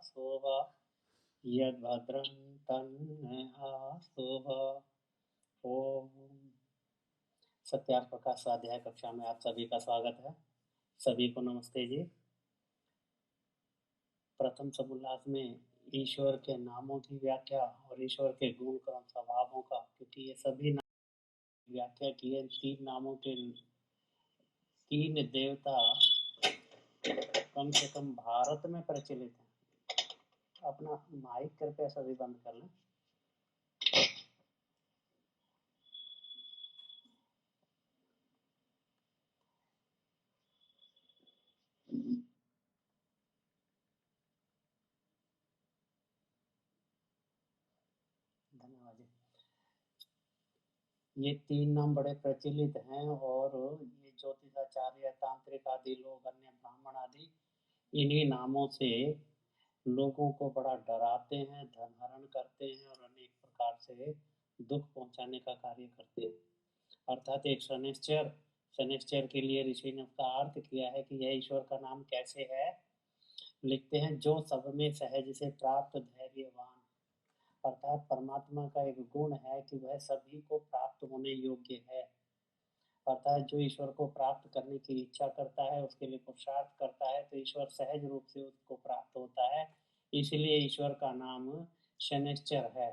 सोह यद्भद्रं तन्नः ओम। सत्यार्थ प्रकाश स्वाध्याय कक्षा में आप सभी का स्वागत है। सभी को नमस्ते जी। प्रथम समोल्लास में ईश्वर के नामों की व्याख्या और ईश्वर के गुण क्रम स्वभावों का, क्योंकि ये सभी व्याख्या की है। तीन नामों के तीन देवता कम से कम भारत में प्रचलित हैं। अपना माइक कृपया सभी बंद कर लें। धन्यवाद जी। ये तीन नाम बड़े प्रचलित हैं और ये ज्योतिषाचार्य, तांत्रिक आदि लोग, अन्य ब्राह्मण आदि इन्हीं नामों से लोगों को बड़ा डराते हैं, धनहरण करते हैं और अनेक प्रकार से दुख पहुंचाने का कार्य करते हैं। अर्थात एक शनिश्चर के लिए ऋषि ने उसका अर्थ किया है कि यह ईश्वर का नाम कैसे है। लिखते हैं, जो सब में सहज से प्राप्त धैर्यवान। अर्थात परमात्मा का एक गुण है कि वह सभी को प्राप्त होने योग्य है। अर्थात जो ईश्वर को प्राप्त करने की इच्छा करता है, उसके लिए पुरुषार्थ करता है, तो ईश्वर सहज रूप से उसको प्राप्त होता है। इसलिए ईश्वर का नाम शनिश्चर है।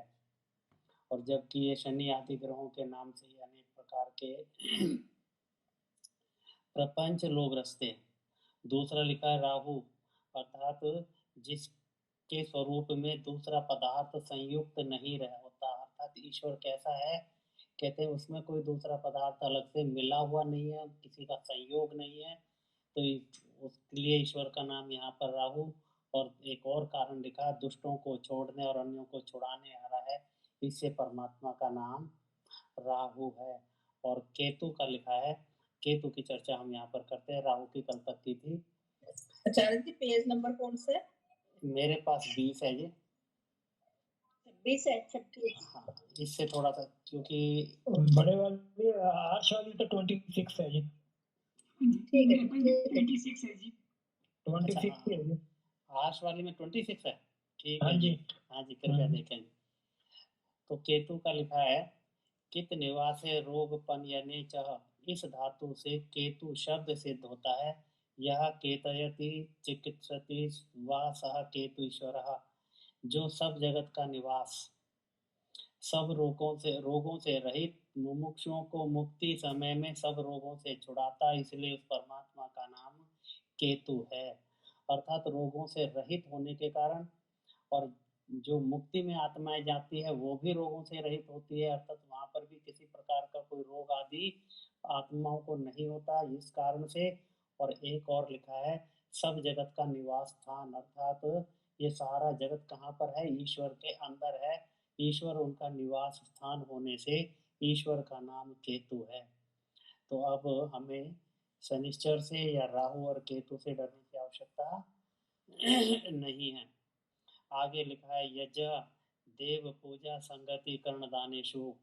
और जबकि ये शनि आदि ग्रहों के नाम से ही अनेक प्रकार के प्रपंच लोग रचते हैं। दूसरा लिखा है राहु, अर्थात जिसके स्वरूप में दूसरा पदार्थ संयुक्त नहीं रह होता। अर्थात ईश्वर कैसा है, कहते हैं उसमें कोई दूसरा पदार्थ अलग से मिला हुआ नहीं है, किसी का संयोग नहीं है, तो उसके लिए ईश्वर का नाम यहाँ पर राहु। और एक और कारण लिखा, दुष्टों को छोड़ने और अन्यों को छुड़ाने आ रहा है, इससे परमात्मा का नाम राहु है। और केतु का लिखा है, केतु की चर्चा हम यहाँ पर करते हैं। राहु की कल तक की थी। आचार्य जी पेज नंबर कौन सा है? मेरे पास 20 है जी। 20 है, 36। हाँ, इससे थोड़ा सा, क्योंकि बड़े वाली आर्श वाली तो 26 है जी। ठीक है, 26 है जी। 26 है जी। आर्श वाली में 26 है। ठीक हाँ है जी। हाँ जी, कृपया देखें। तो केतु का लिखा है, कित निवासे रोगपन यने चह। इस धातु से केतु शब्द सिद्ध होता है। यह केतयति चिकित्सति वा सह केतु ईश्वरः, जो सब जगत का निवास, सब रोगों से रहित, मुमुक्षुओं को मुक्ति समय में सब रोगों से छुड़ाता, इसलिए उस परमात्मा का नाम केतु है। अर्थात रोगों से रहित होने के कारण, और जो मुक्ति में आत्माएं जाती है वो भी रोगों से रहित होती है। अर्थात वहां पर भी किसी प्रकार का कोई रोग आदि आत्माओं को नहीं होता, इस कारण से। और एक और लिखा है, सब जगत का निवास स्थान, अर्थात ये सारा जगत कहाँ पर है, ईश्वर के अंदर है। ईश्वर उनका निवास स्थान होने से ईश्वर का नाम केतु है। तो अब हमें शनिश्चर से या राहु और केतु से डरने की आवश्यकता नहीं है। आगे लिखा है, यज्ञ देव पूजा संगति कर्ण दानेशु,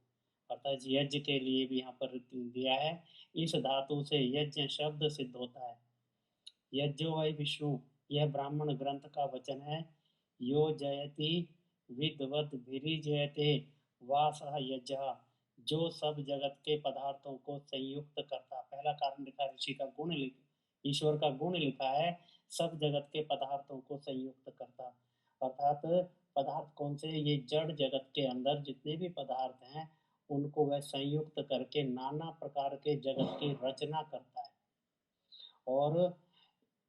अर्थात यज्ञ के लिए भी यहाँ पर दिया है। इस धातु से यज्ञ शब्द सिद्ध होता है। यज्ञो वै विष्णु, यह ब्राह्मण ग्रंथ का वचन है। यो जयति विद्वद जयते वा सह यज्ञ, जो सब जगत के पदार्थों को संयुक्त करता। पहला कारण लिखा, ऋषि का गुण ईश्वर का गुण लिखा है, सब जगत के पदार्थों को संयुक्त करता। अर्थात पदार्थ कौन से, ये जड़ जगत के अंदर जितने भी पदार्थ हैं उनको वह संयुक्त करके नाना प्रकार के जगत की रचना करता है। और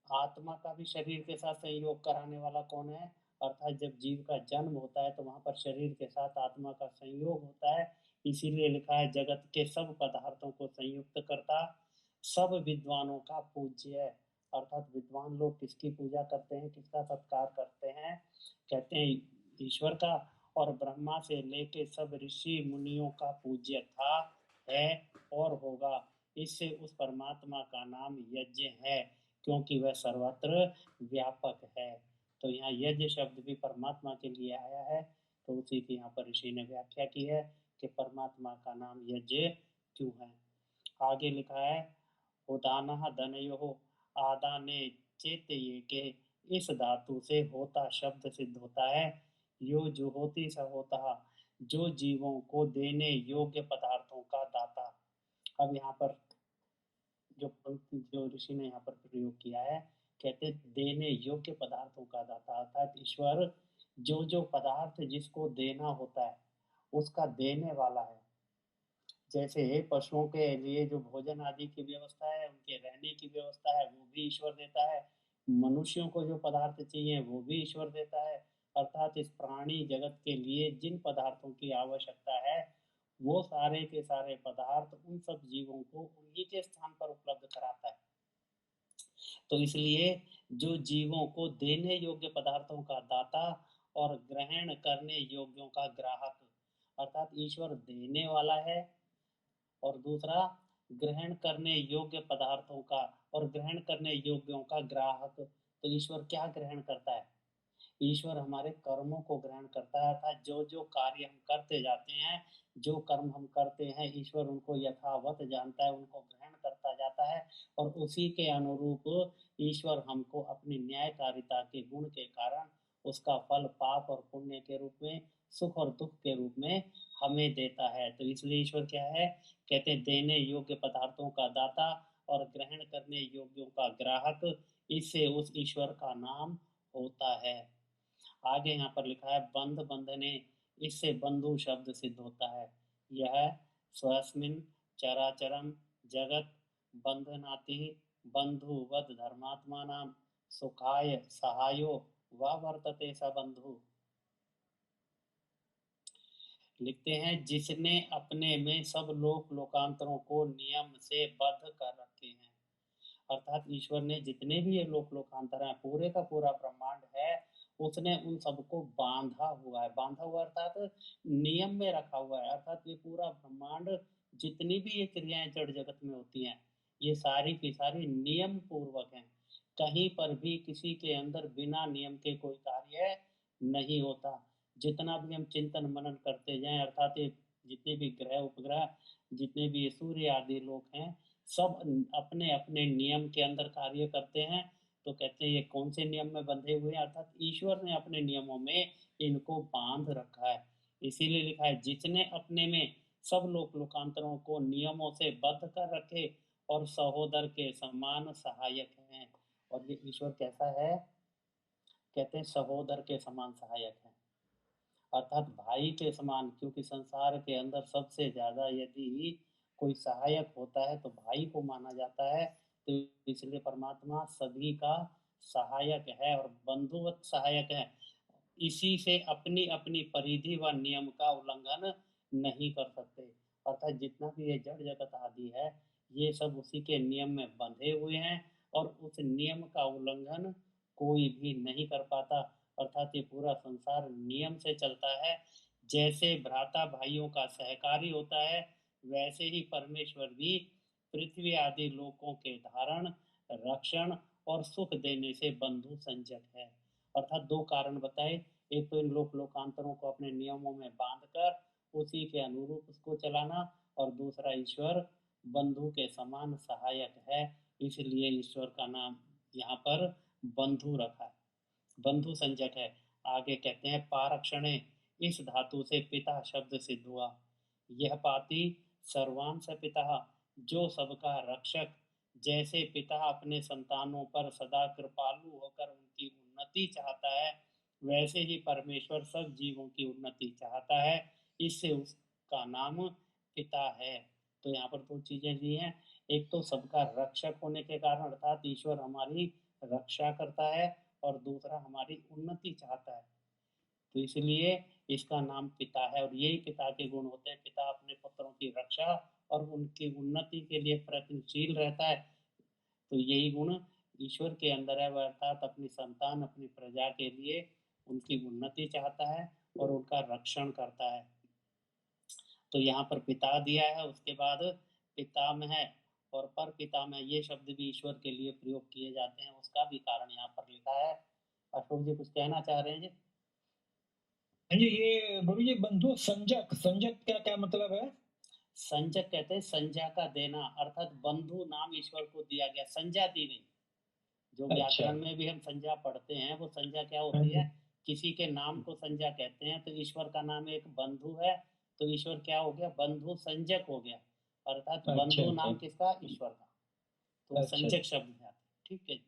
आत्मा का भी शरीर के साथ संयोग कराने वाला कौन है, अर्थात जब जीव का जन्म होता है तो वहां पर शरीर के साथ आत्मा का संयोग होता है। इसीलिए लिखा है, जगत के सब पदार्थों को संयुक्त करता, सब विद्वानों का पूज्य है। अर्थात विद्वान लोग किसकी पूजा करते हैं, किसका सत्कार करते हैं, कहते हैं ईश्वर का। और ब्रह्मा से लेके सब ऋषि मुनियों का पूज्य था, है और होगा। इससे उस परमात्मा का नाम यज्ञ है, क्योंकि वह सर्वत्र व्यापक है। तो यहाँ यज्ञ शब्द भी परमात्मा के लिए आया है, तो उसी की यहाँ पर ऋषि ने व्याख्या की है कि परमात्मा का नाम यज्ञ क्यों है। आगे लिखा है, उदान धनयो आदाने चेत ये के इस धातु से होता शब्द सिद्ध होता है। यो जो होती स होता, जो जीवों को देने योग्य पदार्थों का दाता। अब यहाँ पर जो ऋषि ने यहाँ पर प्रयोग किया है, कहते देने योग्य पदार्थों का दाता, अर्थात ईश्वर जो पदार्थ जिसको देना होता है उसका देने वाला है। जैसे पशुओं के लिए जो भोजन आदि की व्यवस्था है, उनके रहने की व्यवस्था है, वो भी ईश्वर देता है। मनुष्यों को जो पदार्थ चाहिए वो भी ईश्वर देता है। अर्थात इस प्राणी जगत के लिए जिन पदार्थों की आवश्यकता है वो सारे के सारे पदार्थ उन सब जीवों को उन्हीं के स्थान पर उपलब्ध कराता है। तो इसलिए जो जीवों को देने योग्य पदार्थों का दाता और ग्रहण करने योग्यों का ग्राहक, अर्थात ईश्वर देने वाला है और दूसरा ग्रहण करने योग्य पदार्थों का और ग्रहण करने योग्यों का ग्राहक। तो ईश्वर क्या ग्रहण करता है? ईश्वर हमारे कर्मों को ग्रहण करता है, अर्थात जो कार्य हम करते जाते हैं, जो कर्म हम करते हैं, ईश्वर उनको यथावत जानता है, उनको ग्रहण करता जाता है और उसी के अनुरूप ईश्वर हमको अपनी न्यायकारिता के गुण के कारण उसका फल पाप और पुण्य के रूप में, सुख और दुख के रूप में हमें देता है। तो इसलिए ईश्वर क्या है? कहते हैं देने योग्य पदार्थों का दाता और ग्रहण करने योग्यों का ग्राहक। इससे उस ईश्वर का नाम होता है। आगे यहाँ पर लिखा है बंध बंधने, इससे बंधु शब्द सिद्ध होता है। यह स्वस्मिन चराचरम जगत बंधनाति बंधुवद धर्मात्मा नाम सुखाय सहायो व वर्तते स बंधु। लिखते हैं जिसने अपने में सब लोक लोकांतरों को नियम से बद्ध कर रखे हैं। अर्थात ईश्वर ने जितने भी ये लोक लोकांतर हैं, पूरे का पूरा ब्रह्मांड है, उसने उन सबको बांधा हुआ है। बांधा हुआ अर्थात नियम में रखा हुआ है। अर्थात ये पूरा ब्रह्मांड जितनी भी ये क्रियाएं जड़ जगत में होती हैं, ये सारी की सारी नियम पूर्वक हैं। कहीं पर भी किसी के अंदर बिना नियम के कोई कार्य नहीं होता। जितना भी हम चिंतन मनन करते जाएं, अर्थात ये जितने भी ग्रह उपग्रह, जितने भी सूर्य आदि लोग हैं, सब अपने अपने नियम के अंदर कार्य करते हैं। तो कहते हैं ये कौन से नियम में बंधे हुए हैं? अर्थात ईश्वर ने अपने नियमों में इनको बांध रखा है। इसीलिए लिखा है जिसने अपने में सब लोक लोकांतरों को नियमों से बद्ध कर रखे और सहोदर के समान सहायक हैं। और ये ईश्वर कैसा है? कहते हैं सहोदर के समान सहायक है, अर्थात भाई के समान। क्योंकि संसार के अंदर सबसे ज्यादा यदि कोई सहायक होता है तो भाई को माना जाता है। तो इसलिए परमात्मा सभी का सहायक है और बंधुवत सहायक है। इसी से अपनी अपनी परिधि व नियम का उल्लंघन नहीं कर सकते। अर्थात जितना भी ये जड़ जगत आदि है, ये सब उसी के नियम में बंधे हुए हैं और उस नियम का उल्लंघन कोई भी नहीं कर पाता। अर्थात ये पूरा संसार नियम से चलता है। जैसे भ्राता भाइयों का सहकारी होता है, वैसे ही परमेश्वर भी पृथ्वी आदि लोकों के धारण, रक्षण और सुख देने से बंधु संजक है। अर्थात दो कारण बताए, एक तो इन लोक लोकांतरों को अपने नियमों में बांधकर उसी के अनुरूप उसको चलाना, और दूसरा ईश्वर बंधु के समान सहायक है। इसलिए ईश्वर का नाम यहाँ पर बंधु रखा है, बंधु संजक है। आगे कहते हैं पारक्षणे, इस धातु से पिता शब्द सिद्ध हुआ। यह पाती सर्वांश पिता, जो सबका रक्षक। जैसे पिता अपने संतानों पर सदा कृपालु होकर उनकी उन्नति चाहता है, वैसे ही परमेश्वर सब जीवों की उन्नति चाहता है। इससे उसका नाम पिता है। तो यहाँ पर दो चीजें दी हैं, एक तो सबका रक्षक होने के कारण अर्थात ईश्वर हमारी रक्षा करता है, और दूसरा हमारी उन्नति चाहता है। तो इसलिए इसका नाम पिता है और यही पिता के गुण होते हैं। पिता अपने पुत्रों की रक्षा और उनकी उन्नति के लिए प्रयत्नशील रहता है। तो यही गुण ईश्वर के अंदर है, वह अर्थात अपनी संतान, अपनी प्रजा के लिए उनकी उन्नति चाहता है और उनका रक्षण करता है। तो यहाँ पर पिता दिया है, उसके बाद पितामह और पर पितामह, ये शब्द भी ईश्वर के लिए प्रयोग किए जाते हैं, उसका भी कारण यहाँ पर लिखा है। अशोक जी कुछ कहना चाह रहे हैं जी? हाँ जी, ये गुरु जी बंधु संजक, संजक क्या क्या मतलब है? संजक कहते हैं संज्ञा का देना, अर्थात बंधु नाम ईश्वर को दिया गया, संज्ञा दी गई। जो अच्छा। व्याकरण में भी हम संज्ञा पढ़ते हैं, वो संज्ञा क्या होती है, किसी के नाम को संज्ञा कहते हैं। तो ईश्वर का नाम एक बंधु है, तो ईश्वर क्या हो गया, बंधु संज्ञक हो गया, अर्थात अच्छा बंधु अच्छा नाम किसका, ईश्वर का, तो अच्छा संज्ञक शब्द में आता है। ठीक है,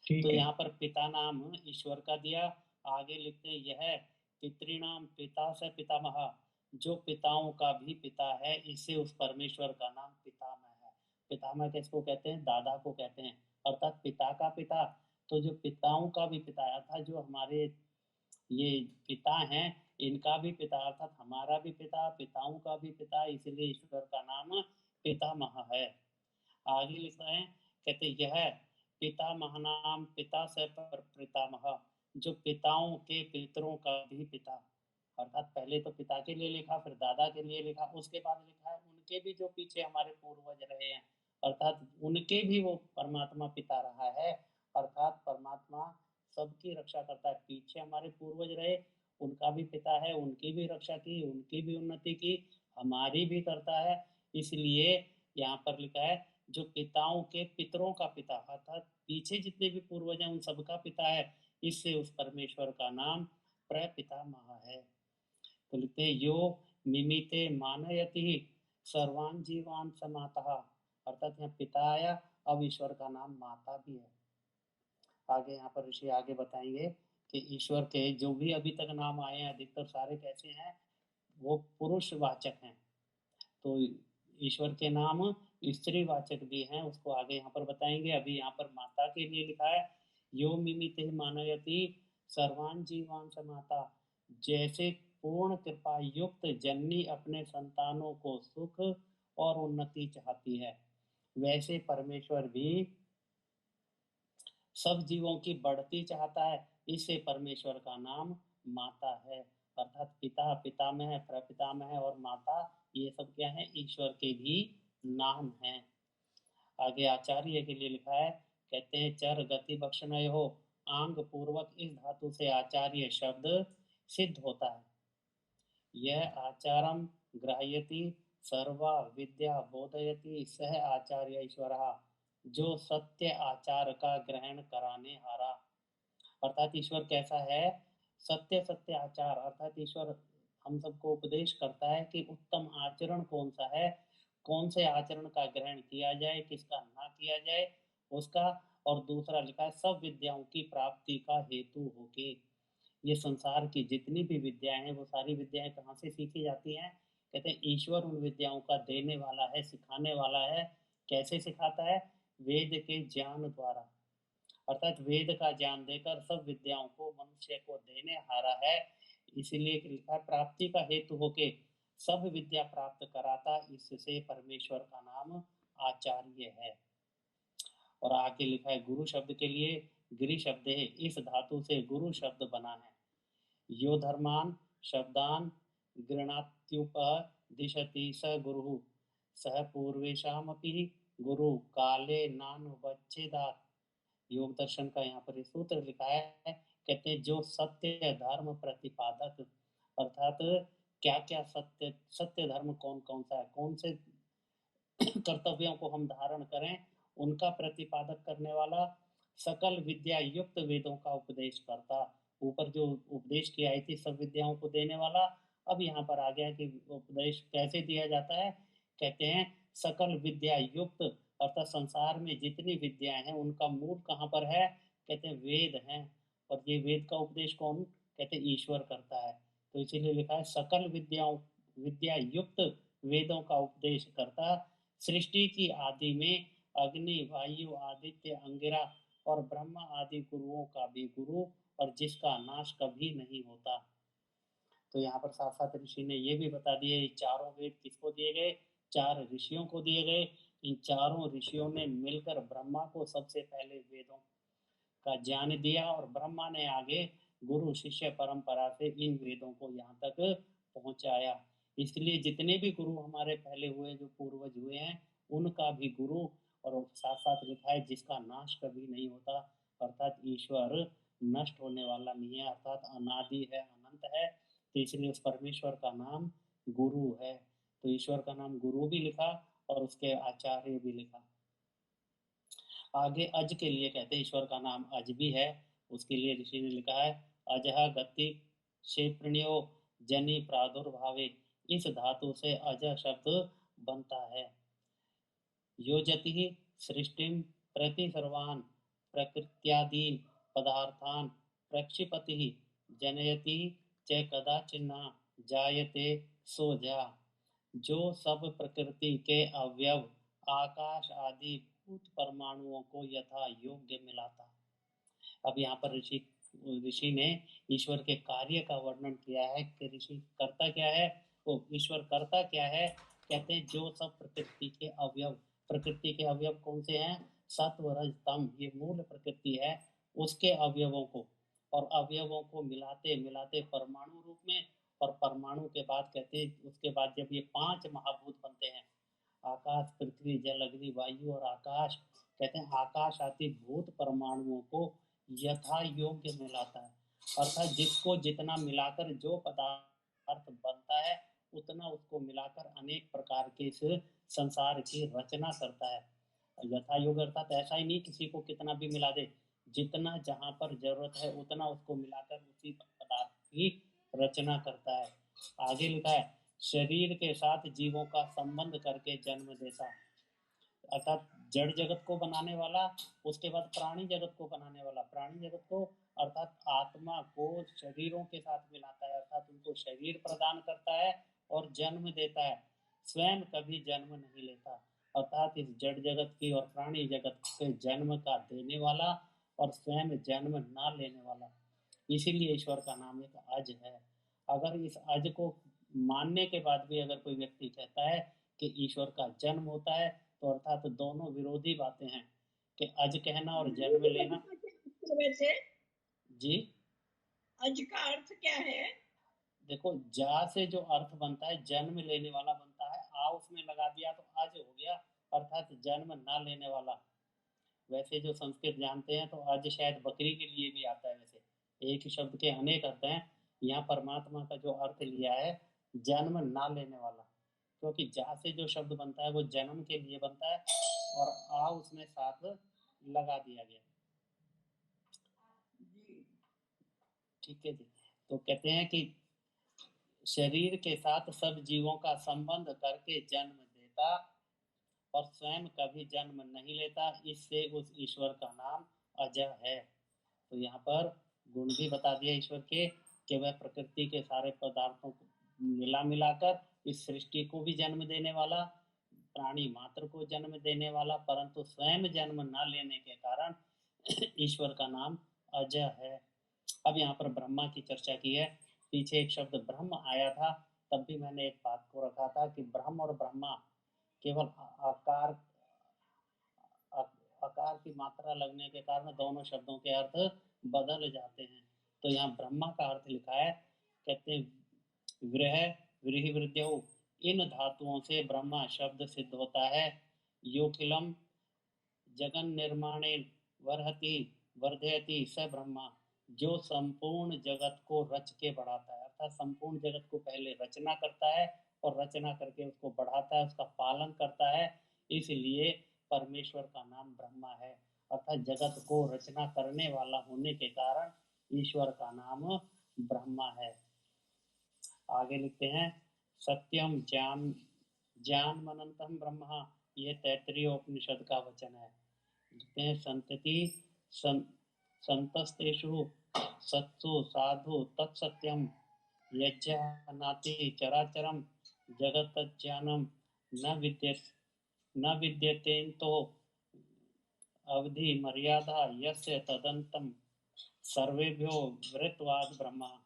ठीक तो है। यहाँ पर पिता नाम ईश्वर का दिया। आगे लिखते हैं यह पितृणाम पिता से पितामह, जो पिताओं का भी पिता है, इससे उस परमेश्वर का नाम पितामह है। पितामह किसको कहते हैं, दादा को कहते हैं, अर्थात पिता का पिता। तो जो पिताओं का भी पिता है, अर्थात जो हमारे ये पिता हैं, इनका भी पिता, अर्थात हमारा भी पिता, पिताओं का भी पिता, इसलिए ईश्वर का नाम पितामह है। आगे लिखता है, कहते यह पितामह नाम पिता से पर पितामह, जो पिताओं के पितरों का भी पिता, अर्थात पहले तो पिता के लिए लिखा, फिर दादा के लिए लिखा, उसके बाद लिखा है उनके भी जो पीछे हमारे पूर्वज रहे हैं, अर्थात उनके भी वो परमात्मा पिता रहा है। अर्थात परमात्मा सबकी रक्षा करता है, पीछे हमारे पूर्वज रहे, उनका भी पिता है, उनकी भी रक्षा की, उनकी भी उन्नति की, हमारी भी करता है। इसलिए यहाँ पर लिखा है जो पिताओं के पितरों का पिता, अर्थात पीछे जितने भी पूर्वज हैं उन सबका पिता है, इससे उस परमेश्वर का नाम प्रपितामह है। तो लिखते हैं यो मिमिते मानयति सर्वान जीवान समाता, अर्थात यहाँ पिता आया, अब ईश्वर का नाम माता भी है। आगे यहाँ पर ऋषि आगे बताएंगे कि ईश्वर के जो भी अभी तक नाम आए हैं, अधिकतर सारे कैसे हैं, वो पुरुष वाचक हैं। तो ईश्वर के नाम स्त्री वाचक भी हैं, उसको आगे यहाँ पर बताएंगे। अभी यहाँ पर माता के लिए लिखा है यो मिमिते मानयति सर्वान जीवान समाता, जैसे पूर्ण कृपा युक्त जननी अपने संतानों को सुख और उन्नति चाहती है, वैसे परमेश्वर भी सब जीवों की बढ़ती चाहता है, इससे परमेश्वर का नाम माता है। अर्थात पिता, पितामह, प्रपितामह और माता, ये सब क्या है, ईश्वर के भी नाम हैं। आगे आचार्य के लिए लिखा है, कहते हैं चर गति बक्षणय हो, आंग पूर्वक इस धातु से आचार्य शब्द सिद्ध होता है। यह आचारम ग्राह्यति सर्वा विद्या बोधयति सह आचार्य ईश्वर, जो सत्य आचार का ग्रहण कराने हारा, अर्थात ईश्वर कैसा है, सत्य सत्य आचार, अर्थात ईश्वर हम सबको उपदेश करता है कि उत्तम आचरण कौन सा है, कौन से आचरण का ग्रहण किया जाए, किसका ना किया जाए उसका। और दूसरा लिखा है सब विद्याओं की प्राप्ति का हेतु होके, ये संसार की जितनी भी विद्याएं हैं, वो सारी विद्याएं कहाँ से सीखी जाती हैं, कहते हैं ईश्वर उन विद्याओं का देने वाला है, सिखाने वाला है। कैसे सिखाता है, वेद के ज्ञान द्वारा, अर्थात वेद का ज्ञान देकर सब विद्याओं को मनुष्य को देने हारा है। इसीलिए लिखा प्राप्ति का हेतु होके सब विद्या प्राप्त कराता, इससे परमेश्वर का नाम आचार्य है। और आगे लिखा है गुरु शब्द के लिए गिरि शब्द है, इस धातु से गुरु शब्द बना है। यो धर्मान शब्दान गृणात्युपदिशति स गुरु, सह पूर्वेशामपि गुरु काले नानुवच्छेदात्। योग दर्शन का यहाँ पर सूत्र लिखा है, कहते हैं जो सत्य धर्म प्रतिपादक, अर्थात क्या क्या सत्य, सत्य धर्म कौन कौन सा है, कौन से कर्तव्यों को हम धारण करें, उनका प्रतिपादक करने वाला, सकल विद्या युक्त वेदों का उपदेश करता। ऊपर जो उपदेश की आई थी सब विद्याओं को देने वाला, अब यहाँ पर आ गया कि उपदेश कैसे दिया जाता है, कहते हैं सकल विद्या युक्त, अर्थात संसार में जितनी विद्याएं हैं उनका मूल कहाँ पर है, कहते हैं वेद हैं। और ये वेद का उपदेश कौन, कहते हैं ईश्वर करता है। तो इसीलिए लिखा है सकल विद्याओं विद्या युक्त वेदों का उपदेश करता, सृष्टि की आदि में अग्नि वायु आदित्य अंगिरा और ब्रह्मा आदि गुरुओं का भी गुरु, और जिसका नाश कभी नहीं होता। तो यहाँ पर साथ साथ ऋषि ने ये भी बता दिए, ये चारों वेद किसको दिए गए, चार ऋषियों को दिए गए। इन चारों ऋषियों ने मिलकर ब्रह्मा को सबसे पहले वेदों का ज्ञान दिया, और ब्रह्मा ने आगे गुरु शिष्य परंपरा से इन वेदों को यहाँ तक पहुँचाया। इसलिए जितने भी गुरु हमारे पहले हुए, जो पूर्वज हुए हैं, उनका भी गुरु, और साथ साथ लिखा है जिसका नाश कभी नहीं होता, अर्थात ईश्वर नष्ट होने वाला नहीं है, अर्थात अनादि है, अनंत है। तो इसलिए उस परमेश्वर का नाम गुरु है। तो ईश्वर का नाम गुरु भी लिखा और उसके आचार्य भी लिखा। आगे अज के लिए कहते हैं ईश्वर का नाम अज भी है, उसके लिए ऋषि ने लिखा है अजह गति क्षेप्रणियो जनि प्रादुर्भावे, इस धातु से अज शब्द बनता है। योजति सृष्टिम प्रति सर्वान् प्रकृत्यादीन पदार्थान प्रक्षिपति जनयति च कदाचिन्ना जायते सो जा, जो सब प्रकृति के अवयव आकाश आदि भूत परमाणुओं को यथा योग्य मिलाता। अब यहाँ पर ऋषि ने ईश्वर के कार्य का वर्णन किया है कि ऋषि करता क्या है, वो ईश्वर करता क्या है। कहते हैं जो सब प्रकृति के अवयव, प्रकृति के अवयव कौन से हैं, सत्व रज तम, ये मूल प्रकृति है, उसके अवयवों को और अवयवों को मिलाते मिलाते परमाणु रूप में, और परमाणु के बाद कहते हैं उसके बाद जब ये 5 महाभूत बनते हैं, आकाश पृथ्वी जल अग्नि वायु और आकाश, कहते हैं आकाश आदि भूत परमाणुओं को यथा योग्य मिलाता है, अर्थात जिसको जितना मिलाकर जो पदार्थ बनता है उतना उसको मिलाकर अनेक प्रकार के इस संसार की रचना करता है। यथा योग्य अर्थात ऐसा ही नहीं किसी को कितना भी मिला दे, जितना जहाँ पर जरूरत है उतना उसको मिलाकर उसी पदार्थ की रचना करता है। आगे लिखा है शरीर के साथ जीवों का संबंध करके जन्म देता, अर्थात जड़ जगत को बनाने वाला, उसके बाद प्राणी जगत को बनाने वाला, प्राणी जगत को अर्थात आत्मा को शरीरों के साथ मिलाता है, अर्थात उनको शरीर प्रदान करता है और जन्म देता है, स्वयं कभी जन्म नहीं लेता, अर्थात इस जड़ जगत की और प्राणी जगत के जन्म का देने वाला और स्वयं जन्म ना लेने वाला, इसीलिए ईश्वर का नाम एक अज है। अगर इस अज को मानने के बाद भी अगर कोई व्यक्ति कहता है कि ईश्वर का जन्म होता है, तो अर्थात दोनों विरोधी बातें हैं कि अज कहना और जन्म लेना। वैसे जी अज का अर्थ क्या है? देखो जा से जो अर्थ बनता है जन्म लेने वाला बनता है, आ उसमें लगा दिया तो अज हो गया, अर्थात जन्म ना लेने वाला। वैसे जो संस्कृत जानते हैं तो अज शायद बकरी के लिए भी आता है, वैसे एक ही शब्द के अनेक अर्थ हैं, यहाँ परमात्मा का जो अर्थ लिया है जन्म ना लेने वाला, क्योंकि जा से जो शब्द बनता है वो जन्म के लिए बनता है और आ उसमें साथ लगा दिया गया। ठीक है जी, तो कहते हैं कि शरीर के साथ सब जीवों का संबंध करके जन्म देता और स्वयं कभी जन्म नहीं लेता, इससे उस ईश्वर का नाम अजय है। तो यहाँ पर गुण भी बता दिया ईश्वर के कि वह प्रकृति के सारे पदार्थों को मिला मिलाकर इस सृष्टि को भी जन्म देने वाला, प्राणी मात्र को जन्म देने वाला, परंतु स्वयं जन्म न लेने के कारण ईश्वर का नाम अजय है। अब यहाँ पर ब्रह्मा की चर्चा की है, पीछे एक शब्द ब्रह्म आया था, तब भी मैंने एक बात को रखा था कि ब्रह्म और ब्रह्मा केवल आकार की मात्रा लगने के कारण दोनों शब्दों के अर्थ बदल जाते हैं। तो यहाँ ब्रह्मा का अर्थ लिखा है, कहते हैं वृह व्रीहि वृद्ध्यौ, इन धातुओं से ब्रह्मा शब्द सिद्ध होता है। योखिलम जगन निर्माणे वर्हति वर्धयति स ब्रह्मा, जो संपूर्ण जगत को रच के बढ़ाता है, अर्थात संपूर्ण जगत को पहले रचना करता है और रचना करके उसको बढ़ाता है, उसका पालन करता है, इसलिए परमेश्वर का नाम ब्रह्मा है, अर्थात जगत को रचना करने वाला होने के कारण ईश्वर का नाम ब्रह्मा है। आगे लिखते हैं सत्यम ज्ञान ज्ञान मनंतम ब्रह्मा, ये तैत्तरीय उपनिषद का वचन है। लिखते हैं संतति संतस्तेषु सत्सु साधु तत्सत्यम यज्ञनाति चराचरम जगत ज्ञानम न विद्यतेन्तो अवधि मर्यादा यस्य तदंतम सर्वेभ्यो वृत्तवाद ब्रह्मा,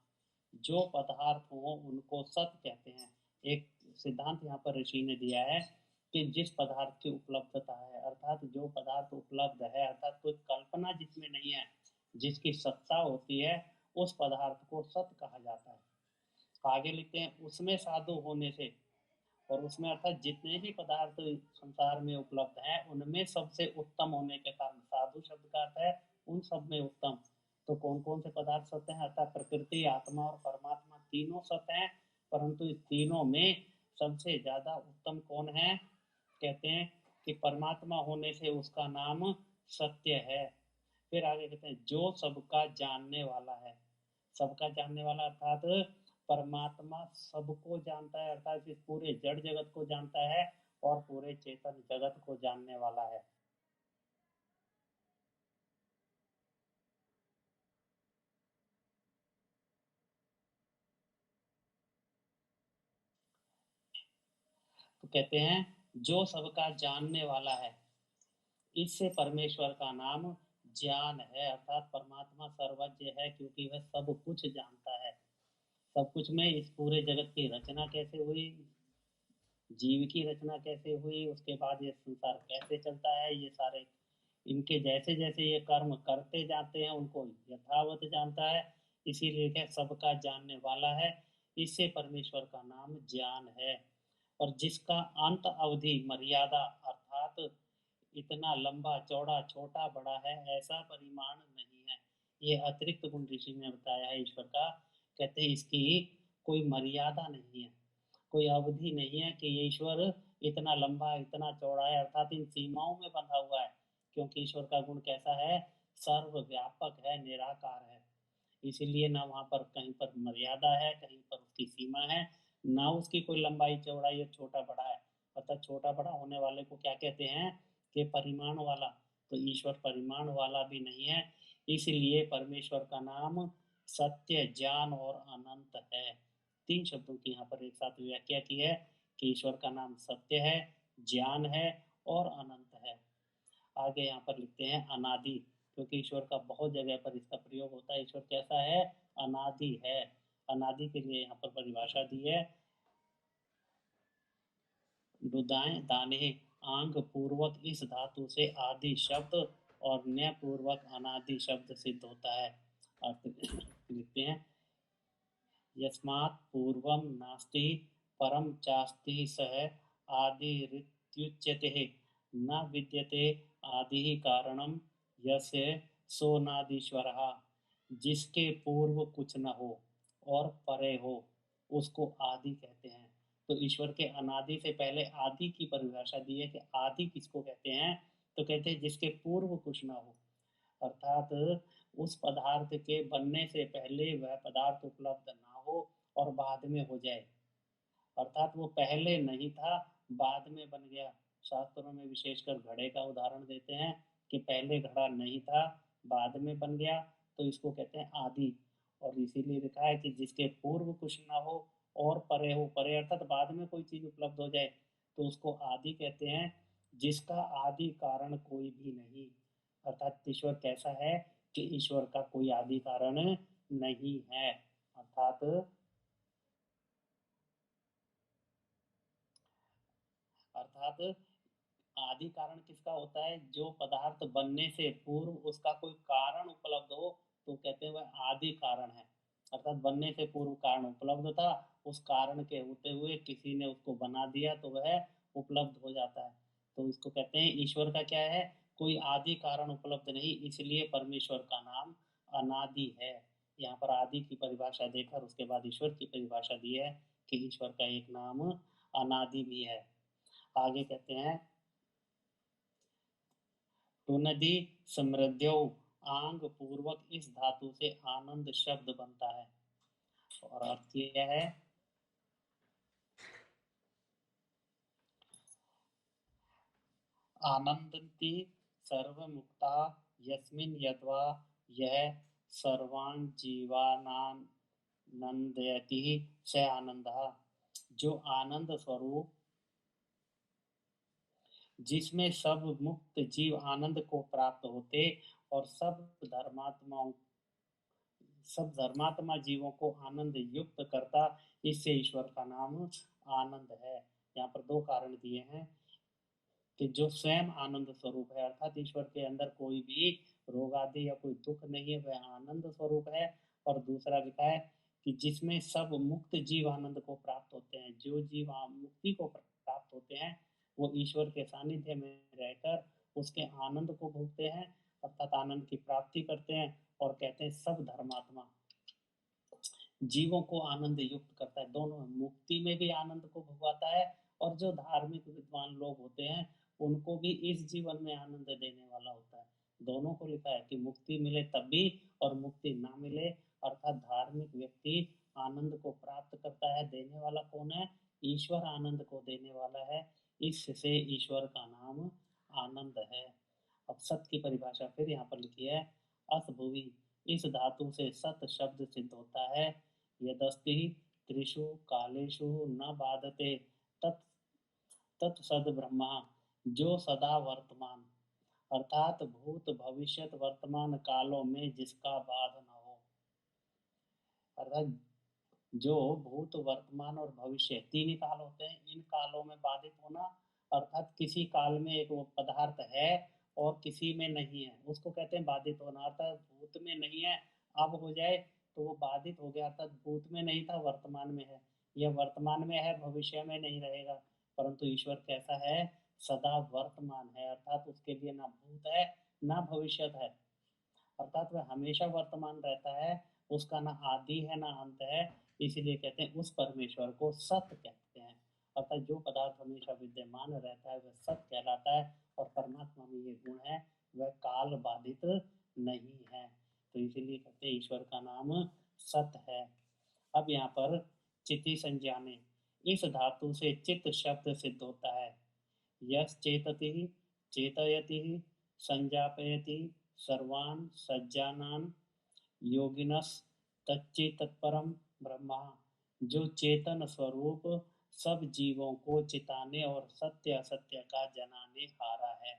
जो पदार्थ हो उनको सत कहते हैं। एक सिद्धांत यहाँ पर ऋषि ने दिया है कि जिस पदार्थ की उपलब्धता है, अर्थात जो पदार्थ उपलब्ध है, अर्थात कोई कल्पना जिसमें नहीं है, जिसकी सत्ता होती है, उस पदार्थ को सत कहा जाता है। आगे लिखते हैं उसमें साधु होने से, और उसमें अर्थात जितने भी पदार्थ संसार में उपलब्ध हैं उनमें सबसे उत्तम होने के कारण, साधु शब्द का अर्थ है उन सब में उत्तम। तो कौन कौन से पदार्थ सत्य हैं, अर्थात प्रकृति, आत्मा और परमात्मा तीनों सत्य हैं, परंतु इस तीनों में सबसे ज्यादा उत्तम कौन है, कहते हैं कि परमात्मा होने से उसका नाम सत्य है। फिर आगे कहते हैं जो सबका जानने वाला है। सबका जानने वाला अर्थात परमात्मा सबको जानता है, अर्थात इस पूरे जड़ जगत को जानता है और पूरे चेतन जगत को जानने वाला है। तो कहते हैं जो सबका जानने वाला है, इससे परमेश्वर का नाम ज्ञान है, अर्थात परमात्मा सर्वज्ञ है क्योंकि वह सब कुछ जानता है। सब कुछ में इस पूरे जगत की रचना कैसे हुई, जीव की रचना कैसे हुई, उसके बाद ये संसार कैसे चलता है, ये सारे इनके जैसे जैसे ये कर्म करते जाते हैं उनको यथावत जानता है। इसीलिए क्या सबका जानने वाला है, इससे परमेश्वर का नाम ज्ञान है। और जिसका अंत अवधि मर्यादा अर्थात इतना लंबा चौड़ा छोटा बड़ा है ऐसा परिमाण नहीं है। ये अतिरिक्त गुण ऋषि ने बताया है ईश्वर का। कहते हैं इसकी कोई मर्यादा नहीं है, कोई अवधि नहीं है कि ये ईश्वर इतना लंबा इतना चौड़ा है, अर्थात इन सीमाओं में बंधा हुआ है। क्योंकि ईश्वर का गुण कैसा है, सर्वव्यापक है, निराकार है। इसीलिए ना वहाँ पर कहीं पर मर्यादा है, कहीं पर उसकी सीमा है, ना उसकी कोई लंबाई चौड़ाई और छोटा बड़ा है। अर्थात छोटा बड़ा होने वाले को क्या कहते हैं कि परिमाण वाला। तो ईश्वर परिमाण वाला भी नहीं है। इसलिए परमेश्वर का नाम सत्य, ज्ञान और अनंत है। तीन शब्दों की यहाँ पर एक साथ व्याख्या की है कि ईश्वर का नाम सत्य है, ज्ञान है और अनंत है। आगे यहाँ पर लिखते हैं अनादि, क्योंकि ईश्वर का बहुत जगह पर इसका प्रयोग होता है। ईश्वर कैसा है, अनादि है। अनादि के लिए यहाँ पर परिभाषा दी है, दुदाएं दाने आंग पूर्वक इस धातु से आदि शब्द और न्य पूर्वक अनादि शब्द सिद्ध होता है। अर्थ लिखते हैं यस्मात् पूर्वम नास्ति परम चास्ति सह आदि ऋत्युच्यते न विद्यते आदि कारणम यस्य सोनादीश्वरः। जिसके पूर्व कुछ न हो और परे हो उसको आदि कहते हैं। तो ईश्वर के अनादि से पहले आदि की परिभाषा दी है कि आदि किसको कहते हैं। तो कहते हैं जिसके पूर्व कुछ न हो, अर्थात उस पदार्थ के बनने से पहले वह पदार्थ उपलब्ध ना हो और बाद में हो जाए, अर्थात वो पहले नहीं था बाद में बन गया। शास्त्रों में विशेषकर घड़े का उदाहरण देते हैं कि पहले घड़ा नहीं था बाद में बन गया, तो इसको कहते हैं आदि। और इसीलिए लिखा है कि जिसके पूर्व कुछ ना हो और परे हो, परे अर्थात बाद में कोई चीज उपलब्ध हो जाए तो उसको आदि कहते हैं। जिसका आदि कारण कोई भी नहीं, अर्थात ईश्वर कैसा है कि ईश्वर का कोई आदि कारण नहीं है। अर्थात अर्थात आदि कारण किसका होता है, जो पदार्थ बनने से पूर्व उसका कोई कारण उपलब्ध हो तो कहते हैं वह आदि कारण है। अर्थात बनने से पूर्व कारण उपलब्ध था, उस कारण के होते हुए किसी ने उसको बना दिया तो वह उपलब्ध हो जाता है। तो इसको कहते हैं ईश्वर का क्या है, कोई आदि कारण उपलब्ध नहीं, इसलिए परमेश्वर का नाम अनादि है। यहाँ पर आदि की परिभाषा देकर उसके बाद ईश्वर की परिभाषा दी है कि ईश्वर का एक नाम अनादि भी है। आगे कहते हैं टुनदी समृद्ध्यौ आंग पूर्वक इस धातु से आनंद शब्द बनता है। और अर्थ यह है आनंदन्ति सर्वमुक्ता यस्मिन् यद्वा यह सर्वान् जीवानानंदयति स आनंदः। जो आनंद स्वरूप जिसमें सब मुक्त जीव आनंद को प्राप्त होते और सब धर्मात्मा जीवों को आनंद युक्त करता, इससे ईश्वर का नाम आनंद है। यहाँ पर दो कारण दिए हैं कि जो स्वयं आनंद स्वरूप है, अर्थात ईश्वर के अंदर कोई भी रोग आदि या कोई दुख नहीं है, वह आनंद स्वरूप है। और दूसरा लिखा है कि जिसमें सब मुक्त जीव आनंद को प्राप्त होते हैं। जो जीव मुक्ति को प्राप्त होते हैं वो ईश्वर के सानिध्य में रहकर उसके आनंद को भोगते हैं, अर्थात आनंद की प्राप्ति करते हैं। और कहते हैं सब धर्मात्मा जीवों को आनंद युक्त करता है, दोनों मुक्ति में भी आनंद को भुगवाता है और जो धार्मिक विद्वान लोग होते हैं उनको भी इस जीवन में आनंद देने वाला होता है। दोनों को लिखा है कि मुक्ति मिले तब भी और मुक्ति ना मिले, अर्थात धार्मिक व्यक्ति आनंद को प्राप्त करता है। देने वाला कौन है? ईश्वर आनंद को देने वाला है, इससे ईश्वर का नाम आनंद है। अब सत की परिभाषा फिर यहाँ पर लिखी है, अस भुवि, इस धातु से सत शब्द सिद्ध होता है। यदस्ति त्रिषु कालेषु न बाधते तत् तत्सद ब्रह्मा, जो सदा वर्तमान, अर्थात भूत भविष्यत वर्तमान कालों में जिसका बाध न हो। अर्थात जो भूत वर्तमान और भविष्य तीन ही काल होते हैं, इन कालों में बाधित होना, अर्थात किसी काल में एक वो पदार्थ है और किसी में नहीं है, उसको कहते हैं बाधित होना। अर्थात भूत में नहीं है, अब हो जाए तो वो बाधित हो गया, अर्थात भूत में नहीं था वर्तमान में है, यह वर्तमान में है भविष्य में नहीं रहेगा। परंतु ईश्वर कैसा है? सदा वर्तमान है, अर्थात उसके लिए ना भूत है ना भविष्य है, अर्थात वह हमेशा वर्तमान रहता है, उसका ना आदि है ना अंत है। इसीलिए कहते हैं उस परमेश्वर को सत्य कहते हैं, अर्थात जो पदार्थ हमेशा विद्यमान रहता है वह सत्य कहलाता है। और परमात्मा में ये गुण है, वह काल बाधित नहीं है, तो इसीलिए कहते हैं ईश्वर का नाम सत्य है। अब यहाँ पर चिति संज्ञाने, इस धातु से चित्त शब्द सिद्ध होता है। यस चेतति चेतयति संजापयति सर्वान् सज्जानान् योगिनस् तच्चेतत्परम ब्रह्मा, जो चेतन स्वरूप सब जीवों को चिताने और सत्य असत्य का जनाने हारा है।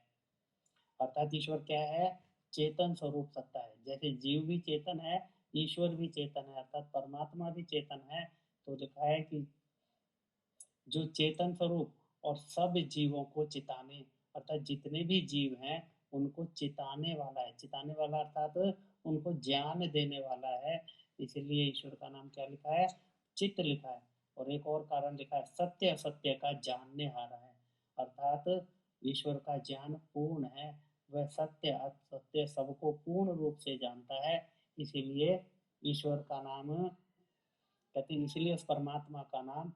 अर्थात ईश्वर क्या है? चेतन स्वरूप सत्ता है। जैसे जीव भी चेतन है, ईश्वर भी चेतन है, अर्थात परमात्मा भी चेतन है। तो लिखा है कि जो चेतन स्वरूप और सब जीवों को चिताने, अर्थात जितने भी जीव हैं उनको चिताने वाला है। चिताने वाला अर्थात उनको ज्ञान देने वाला है, इसलिए ईश्वर का नाम क्या लिखा है? चित्त लिखा है। और एक और कारण लिखा है, सत्य असत्य का जानने हारा है, अर्थात ईश्वर का ज्ञान पूर्ण है, वह सत्य असत्य सबको पूर्ण रूप से जानता है। इसीलिए ईश्वर का नाम कहते हैं, इसलिए उस परमात्मा का नाम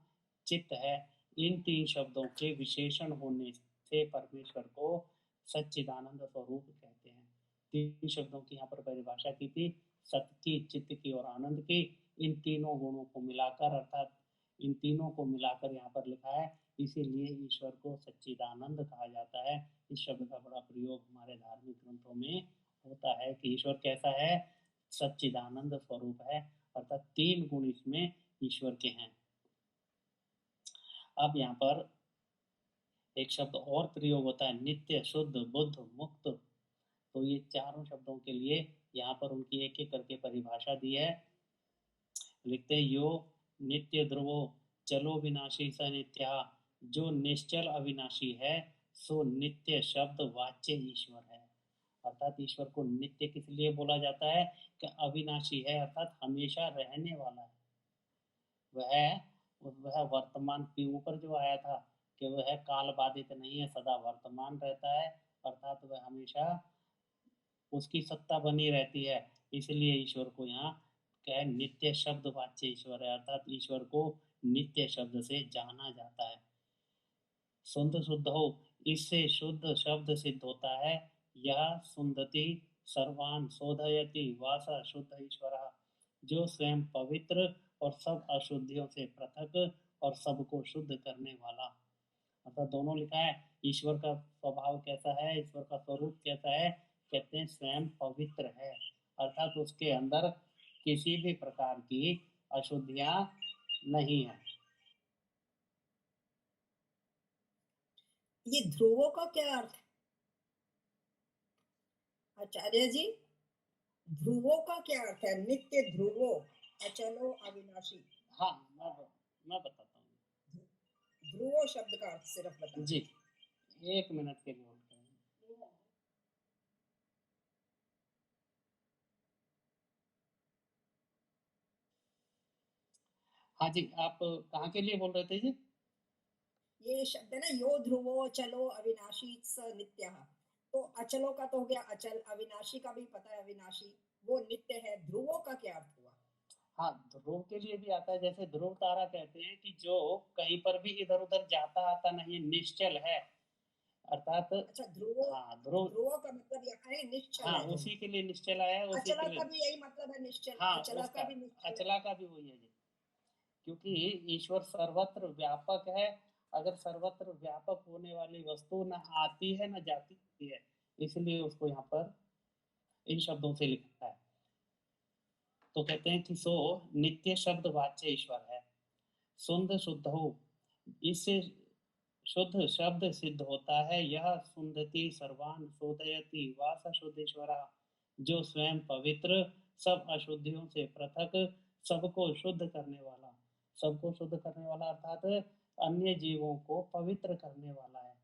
चित्त है। इन तीन शब्दों के विशेषण होने से परमेश्वर को सच्चिदानंद स्वरूप कहते हैं। तीन शब्दों की यहाँ पर परिभाषा की थी, सत्य की, चित्त की और आनंद की। इन तीनों गुणों को मिलाकर, अर्थात इन तीनों को मिलाकर यहाँ पर लिखा है, इसीलिए ईश्वर को सच्चिदानंद कहा जाता है। इस शब्द का बड़ा प्रयोग हमारे धार्मिक ग्रंथों में होता है कि ईश्वर कैसा है? सच्चिदानंद स्वरूप है, अर्थात तीन गुण इसमें ईश्वर के हैं। अब यहाँ पर एक शब्द और प्रयोग होता है, नित्य, शुद्ध, बुद्ध, मुक्त। तो ये चारों शब्दों के लिए यहाँ पर उनकी एक एक करके परिभाषा दी है। लिखते हैं, यो नित्य ध्रुवो चलो विनाशी स नित्या, जो निश्चल अविनाशी है सो नित्य शब्द वाच्य ईश्वर है। अर्थात ईश्वर को नित्य किस लिए बोला जाता है? कि अविनाशी है, अर्थात हमेशा रहने वाला है। वह वर्तमान के ऊपर जो आया था कि वह काल बाधित नहीं है, सदा वर्तमान रहता है, अर्थात वह हमेशा उसकी सत्ता बनी रहती है। इसलिए ईश्वर को यहाँ क्या नित्य शब्द वाच्य ईश्वर है, अर्थात ईश्वर को नित्य शब्द से जाना जाता है। शुद्ध शुद्ध हो, इससे शुद्ध शब्द सिद्ध होता है। यह सुंदति सर्वान शोधयति वासा शुद्ध ईश्वर, जो स्वयं पवित्र और सब अशुद्धियों से पृथक और सबको शुद्ध करने वाला। अर्थात दोनों लिखा है, ईश्वर का स्वभाव कैसा है, ईश्वर का स्वरूप कैसा है? कहते हैं स्वयं पवित्र है, अर्थात उसके अंदर किसी भी प्रकार की अशुद्धियां नहीं है। ये ध्रुवों का क्या अर्थ है आचार्य जी? ध्रुवों का क्या अर्थ है? नित्य ध्रुवो अचलो अविनाशी। हाँ, मैं बताता हूँ। ध्रुवो शब्द का अर्थ सिर्फ बता जी, एक मिनट के लिए होल्ड करें। हाँ जी, आप कहाँ के लिए बोल रहे थे जी? ये शब्द है ना, यो ध्रुवो चलो अविनाशी स नित्य। तो अचलों का तो हो गया अचल, अविनाशी का भी पता है अविनाशी, वो नित्य है। ध्रुवों का क्या अर्थ हुआ? हाँ, ध्रुव के लिए भी आता है, जैसे ध्रुव तारा कहते हैं कि जो कहीं पर भी इधर उधर जाता आता नहीं, निश्चल है, अर्थात अच्छा, ध्रुवो, हाँ ध्रुव, ध्रुवो का मतलब यहाँ है निश्चल हाँ है जो। उसी के लिए निश्चल आया है, उसी के अचला का लिए। भी यही मतलब है निश्चल, हाँ अचला उसका, का भी निश्चल है। अचला का भी वही है जी, क्योंकि ईश्वर सर्वत्र व्यापक है। अगर सर्वत्र व्यापक होने वाली वस्तु न आती है न जाती है, इसलिए उसको यहाँ पर इन शब्दों से लिखा है। तो कहते हैं कि सो नित्य शब्द वाच्य ईश्वर है। शुद्ध शुद्ध हो, इससे शुद्ध शब्द सिद्ध होता है। यह शुद्धति सर्वान शोधयति वास शुद्धेश्वरा, जो स्वयं पवित्र, सब अशुद्धियों से पृथक, सबको शुद्ध करने वाला। सबको शुद्ध करने वाला अर्थात अन्य जीवों को पवित्र करने वाला है।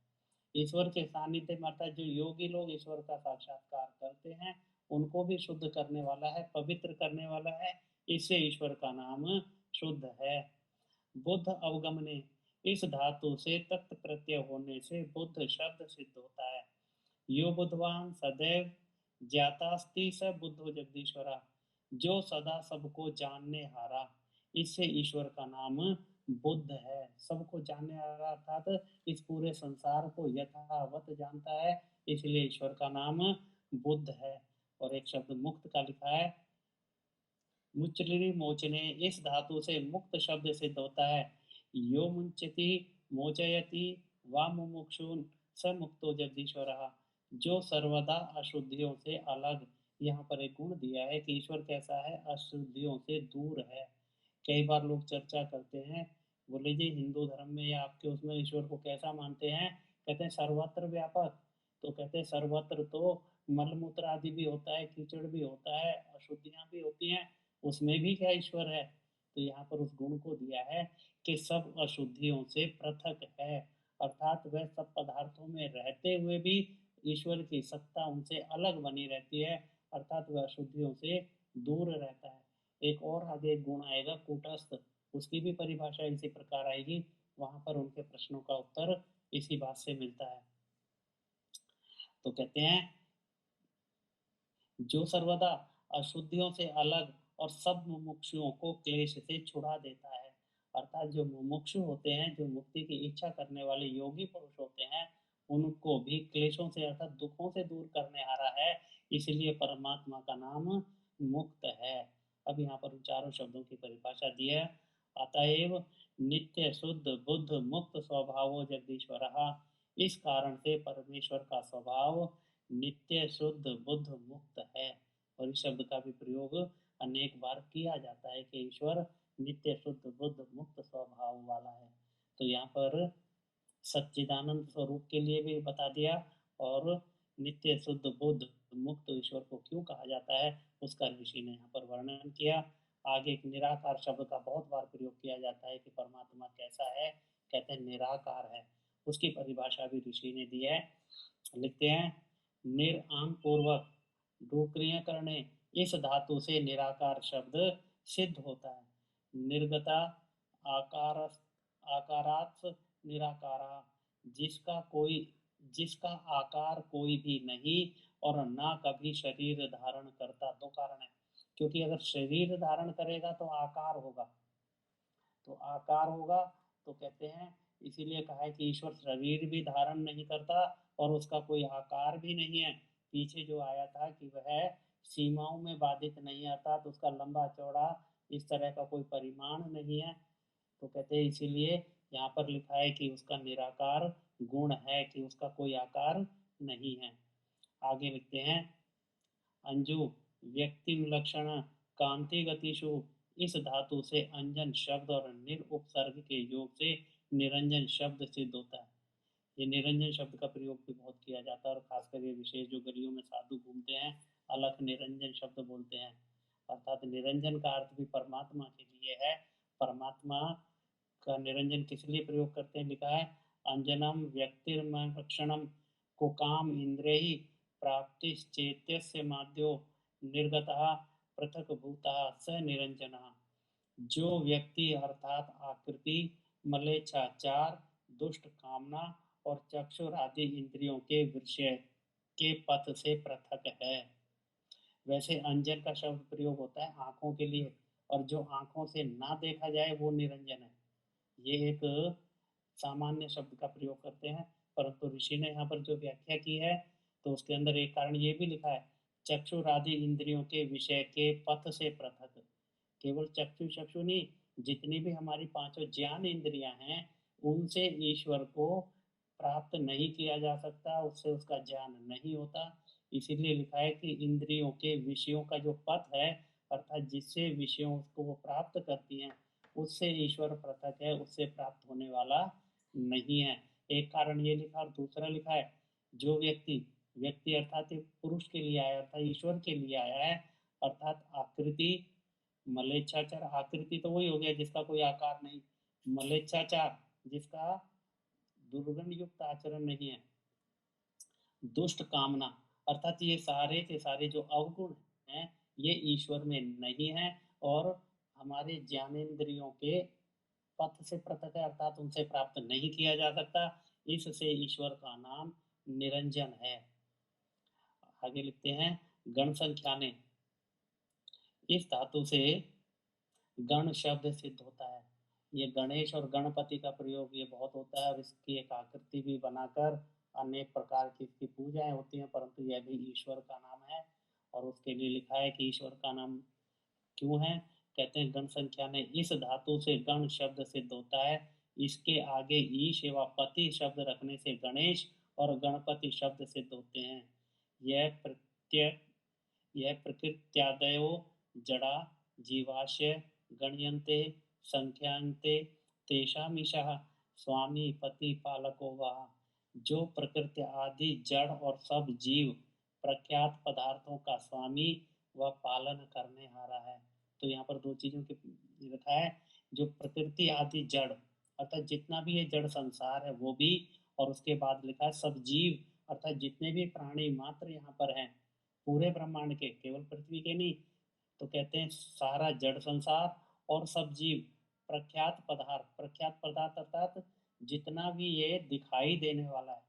ईश्वर के सानिध्य में अर्थात जो योगी लोग ईश्वर का साक्षात्कार करते हैं, उनको भी शुद्ध करने वाला है, पवित्र करने वाला है। इससे ईश्वर का नाम शुद्ध है। बुद्ध अवगमने, इस धातु से तक्त प्रत्यय होने से बुद्ध शब्द सिद्ध होता है। यो बुद्धवान सदैव ज्ञातास्ति स बुद्धो जगदीश्वरा, जो सदा सबको जानने हारा। इससे ईश्वर का नाम बुद्ध है। सबको जानने हारा अर्थात इस पूरे संसार को यथावत जानता है, इसलिए ईश्वर का नाम बुद्ध है। और एक शब्द मुक्त का लिखा है, मुचलिरी मोचने, इस धातु से मुक्त शब्द सिद्ध होता है। यो मुंचति मोचयति वा मुमुक्षुन स मुक्तो जगदीश्वर, जो सर्वदा अशुद्धियों से अलग। यहाँ पर एक गुण दिया है कि ईश्वर कैसा है, अशुद्धियों से दूर है। कई बार लोग चर्चा करते हैं, बोले जी हिंदू धर्म में या आपके उसमें ईश्वर को कैसा मानते हैं, कहते हैं सर्वत्र व्यापक। तो कहते हैं सर्वत्र तो मलमूत्र आदि भी होता है, कीचड़ भी होता है, अशुद्धियां भी होती हैं, उसमें भी क्या ईश्वर है। तो यहाँ पर उस गुण को दिया है कि सब अशुद्धियों से पृथक है, अर्थात वह सब पदार्थों में रहते हुए भी ईश्वर की सत्ता उनसे अलग बनी रहती है, अर्थात वह अशुद्धियों से दूर रहता है। एक और आगे गुण आएगा कूटस्थ, उसकी भी परिभाषा इसी प्रकार आएगी। वहां पर उनके प्रश्नों का उत्तर इसी बात से मिलता है। तो कहते हैं जो सर्वदा अशुद्धियों से अलग और सब मुमुक्षुओं को क्लेश से छुड़ा देता है। अर्थात जो मुमुक्षु होते हैं, जो मुक्ति की इच्छा करने वाले योगी पुरुष होते हैं, उनको भी क्लेशों से अर्थात दुखों से दूर करने आ रहा है, इसलिए परमात्मा का नाम मुक्त है। अब यहाँ पर उन चारों शब्दों की परिभाषा दी है। अतएव नित्य शुद्ध बुद्ध मुक्त स्वभाव जगदीश्वर, इस कारण से परमेश्वर का स्वभाव नित्य शुद्ध बुद्ध मुक्त है। और इस शब्द का भी प्रयोग अनेक बार किया जाता है कि ईश्वर नित्य शुद्ध बुद्ध मुक्त स्वभाव वाला है। तो यहाँ पर सच्चिदानंद स्वरूप के लिए भी बता दिया, और नित्य शुद्ध बुद्ध मुक्त ईश्वर को क्यों कहा जाता है उसका ऋषि ने यहाँ पर वर्णन किया। आगे एक निराकार शब्द का बहुत बार प्रयोग किया जाता है कि परमात्मा कैसा है, कहते हैं निराकार है। उसकी परिभाषा भी ऋषि ने दी है। लिखते हैं निरांग पूर्वक डूक्रिय करने, इस धातु से निराकार शब्द सिद्ध होता है। निर्गता आकार आकारात् निराकारा, जिसका कोई जिसका आकार कोई भी नहीं और ना कभी शरीर धारण करता। दो कारण है, क्योंकि अगर शरीर धारण करेगा तो आकार होगा, तो आकार होगा। तो कहते हैं इसीलिए कहा है कि ईश्वर शरीर भी धारण नहीं करता और उसका कोई आकार भी नहीं है। पीछे जो आया था कि वह सीमाओं में बाधित नहीं आता, तो उसका लंबा चौड़ा इस तरह का कोई परिमाण नहीं है। तो कहते हैं इसीलिए यहाँ पर लिखा है कि उसका निराकार गुण है कि उसका कोई आकार नहीं है। आगे लिखते हैं अंजु व्यक्ति लक्षण कांति गतिशु, इस धातु से अंजन शब्द और निरुपसर्ग के योग से निरंजन शब्द सिद्ध होता है। ये निरंजन शब्द का प्रयोग भी बहुत किया जाता है, और खासकर ये विशेष जो गलियों में साधु घूमते हैं अलख निरंजन शब्द बोलते हैं। अर्थात निरंजन का अर्थ भी परमात्मा के लिए है। परमात्मा का निरंजन किस लिए प्रयोग करते हैं, लिखा है अंजनम व्यक्तिर्मक्षणम को काम इंद्रिय प्राप्ति चेत्यस्य माध्यो निर्गतः पृथक भूतः स निरंजनः, जो व्यक्ति अर्थात आकृति मलेच्छाचार दुष्ट कामना और चक्षुर आदि इंद्रियों के विषय के पथ से पृथक है। वैसे अंजन का शब्द प्रयोग होता है आंखों के लिए, और जो आंखों से ना देखा जाए वो निरंजन है। ये एक सामान्य शब्द का प्रयोग करते हैं, परंतु ऋषि ने यहाँ पर जो व्याख्या की है तो उसके अंदर एक कारण ये भी लिखा है, चक्षुरादि इंद्रियों के विषय के पथ से पृथक। केवल चक्षु नहीं, जितनी भी हमारी पांचों ज्ञान इंद्रियां हैं उनसे ईश्वर को प्राप्त नहीं किया जा सकता, उससे उसका ज्ञान नहीं होता। इसीलिए लिखा है कि इंद्रियों के विषयों का जो पथ है, अर्थात जिससे विषयों को वो प्राप्त करती हैं, उससे ईश्वर पृथक है, उससे प्राप्त होने वाला नहीं है। एक कारण ये लिखा, और दूसरा लिखा है जो व्यक्ति व्यक्ति अर्थात पुरुष के लिए आया, अर्थात ईश्वर के लिए आया है, अर्थात आकृति मलेच्छाचार, आकृति तो वही हो गया जिसका कोई आकार नहीं, मलेच्छाचार जिसका दुर्गुण युक्त आचरण नहीं है, दुष्ट कामना, अर्थात ये सारे के सारे जो अवगुण हैं ये ईश्वर में नहीं है और हमारे ज्ञानेन्द्रियों के पथ से पृथक है, अर्थात उनसे प्राप्त नहीं किया जा सकता। इससे ईश्वर का नाम निरंजन है। आगे लिखते हैं, गण संख्या ने, इस धातु से गण शब्द सिद्ध होता है। ये गणेश और गणपति का प्रयोग ये बहुत होता है और इसकी एक आकृति भी बनाकर अनेक प्रकार की इसकी पूजाएं होती हैं, परंतु यह भी ईश्वर का नाम है। और उसके लिए लिखा है कि ईश्वर का नाम क्यों है, कहते हैं गण संख्या ने इस धातु से गण शब्द सिद्ध होता है। इसके आगे ईश एवं पति शब्द रखने से गणेश और गणपति शब्द सिद्ध होते हैं। यह प्रकृत्यादयो जड़ा जीवाश्य गण्यन्ते संख्यांते तेषामीशः स्वामी पति पालको वः। जो प्रकृति आदि जड़ और सब जीव प्रख्यात पदार्थों का स्वामी व पालन करने हारा है। तो यहाँ पर दो चीजों की लिखा है, जो प्रकृति आदि जड़ अर्थात जितना भी ये जड़ संसार है वो भी, और उसके बाद लिखा है सब जीव अर्थात जितने भी प्राणी मात्र यहाँ पर हैं पूरे ब्रह्मांड के, केवल पृथ्वी के नहीं, तो कहते हैं सारा जड़ संसार और सब जीव प्रख्यात पदार्थ अर्थात जितना भी ये दिखाई देने वाला है,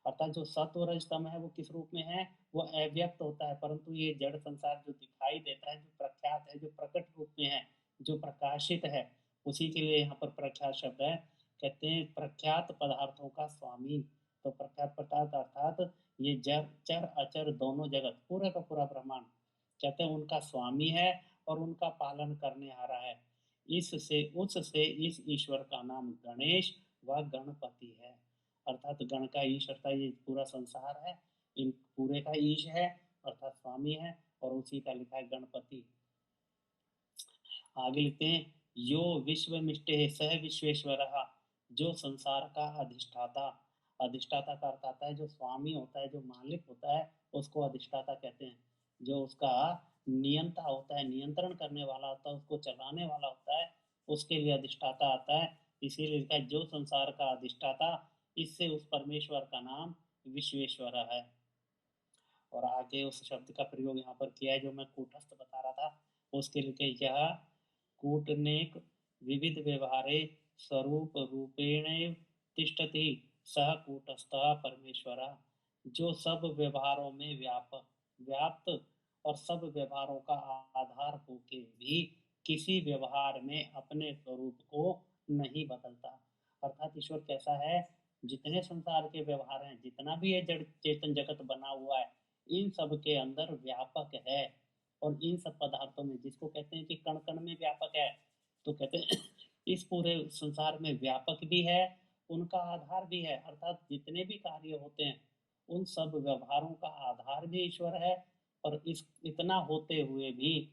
अर्थात जो सत्व रज तम है वो किस रूप में है, वो अव्यक्त होता है, परंतु ये जड़ संसार जो दिखाई देता है, जो प्रख्यात है, जो प्रकट रूप में है, जो प्रकाशित है, उसी के लिए यहाँ पर प्रख्यात शब्द है। कहते हैं प्रख्यात पदार्थों का स्वामी। तो प्रख्यात पदार्थ अर्थात ये जड़ चर अचर दोनों जगत पूरा का पूरा ब्रह्मांड कहते हैं उनका स्वामी है और उनका पालन करने आ रहा है। इससे उससे इस ईश्वर का नाम गणेश व गणपति है, अर्थात गण का ईश अर्थात ये पूरा संसार है, इन पूरे का ईश है अर्थात स्वामी है, और उसी का लिखा है गणपति। आगे लिखते हैं, यो विश्व मिष्टे सह विश्वेश्वर, जो संसार का अधिष्ठाता, अधिष्ठाता का अर्थ आता है जो स्वामी होता है, जो मालिक होता है उसको अधिष्ठाता कहते हैं, जो उसका नियंता होता है, नियंत्रण करने वाला होता है, उसको चलाने वाला होता है, उसके लिए अधिष्ठाता आता है। इसीलिए लिखा है जो संसार का अधिष्ठाता, इससे उस परमेश्वर का नाम विश्वेश्वर है। और आगे उस शब्द का प्रयोग यहाँ पर किया है जो मैं कूटस्थ बता रहा था, उसके लिए यह कूटनेक विविध व्यवहारे स्वरूप रूपेण तिष्ठति सह कूटस्थ परमेश्वर, जो सब व्यवहारों में व्याप्त और सब व्यवहारों का आधार होके भी किसी व्यवहार में अपने स्वरूप को नहीं बदलता। अर्थात ईश्वर कैसा है, जितने संसार के व्यवहार हैं, जितना भी ये जड़ चेतन जगत बना हुआ है, इन सब के अंदर व्यापक है। और इन सब पदार्थों में जिसको कहते हैं कि कण कण में व्यापक है, तो कहते हैं इस पूरे संसार में व्यापक भी है, उनका आधार भी है, अर्थात जितने भी कार्य होते हैं उन सब व्यवहारों का आधार भी ईश्वर है। और इस इतना होते हुए भी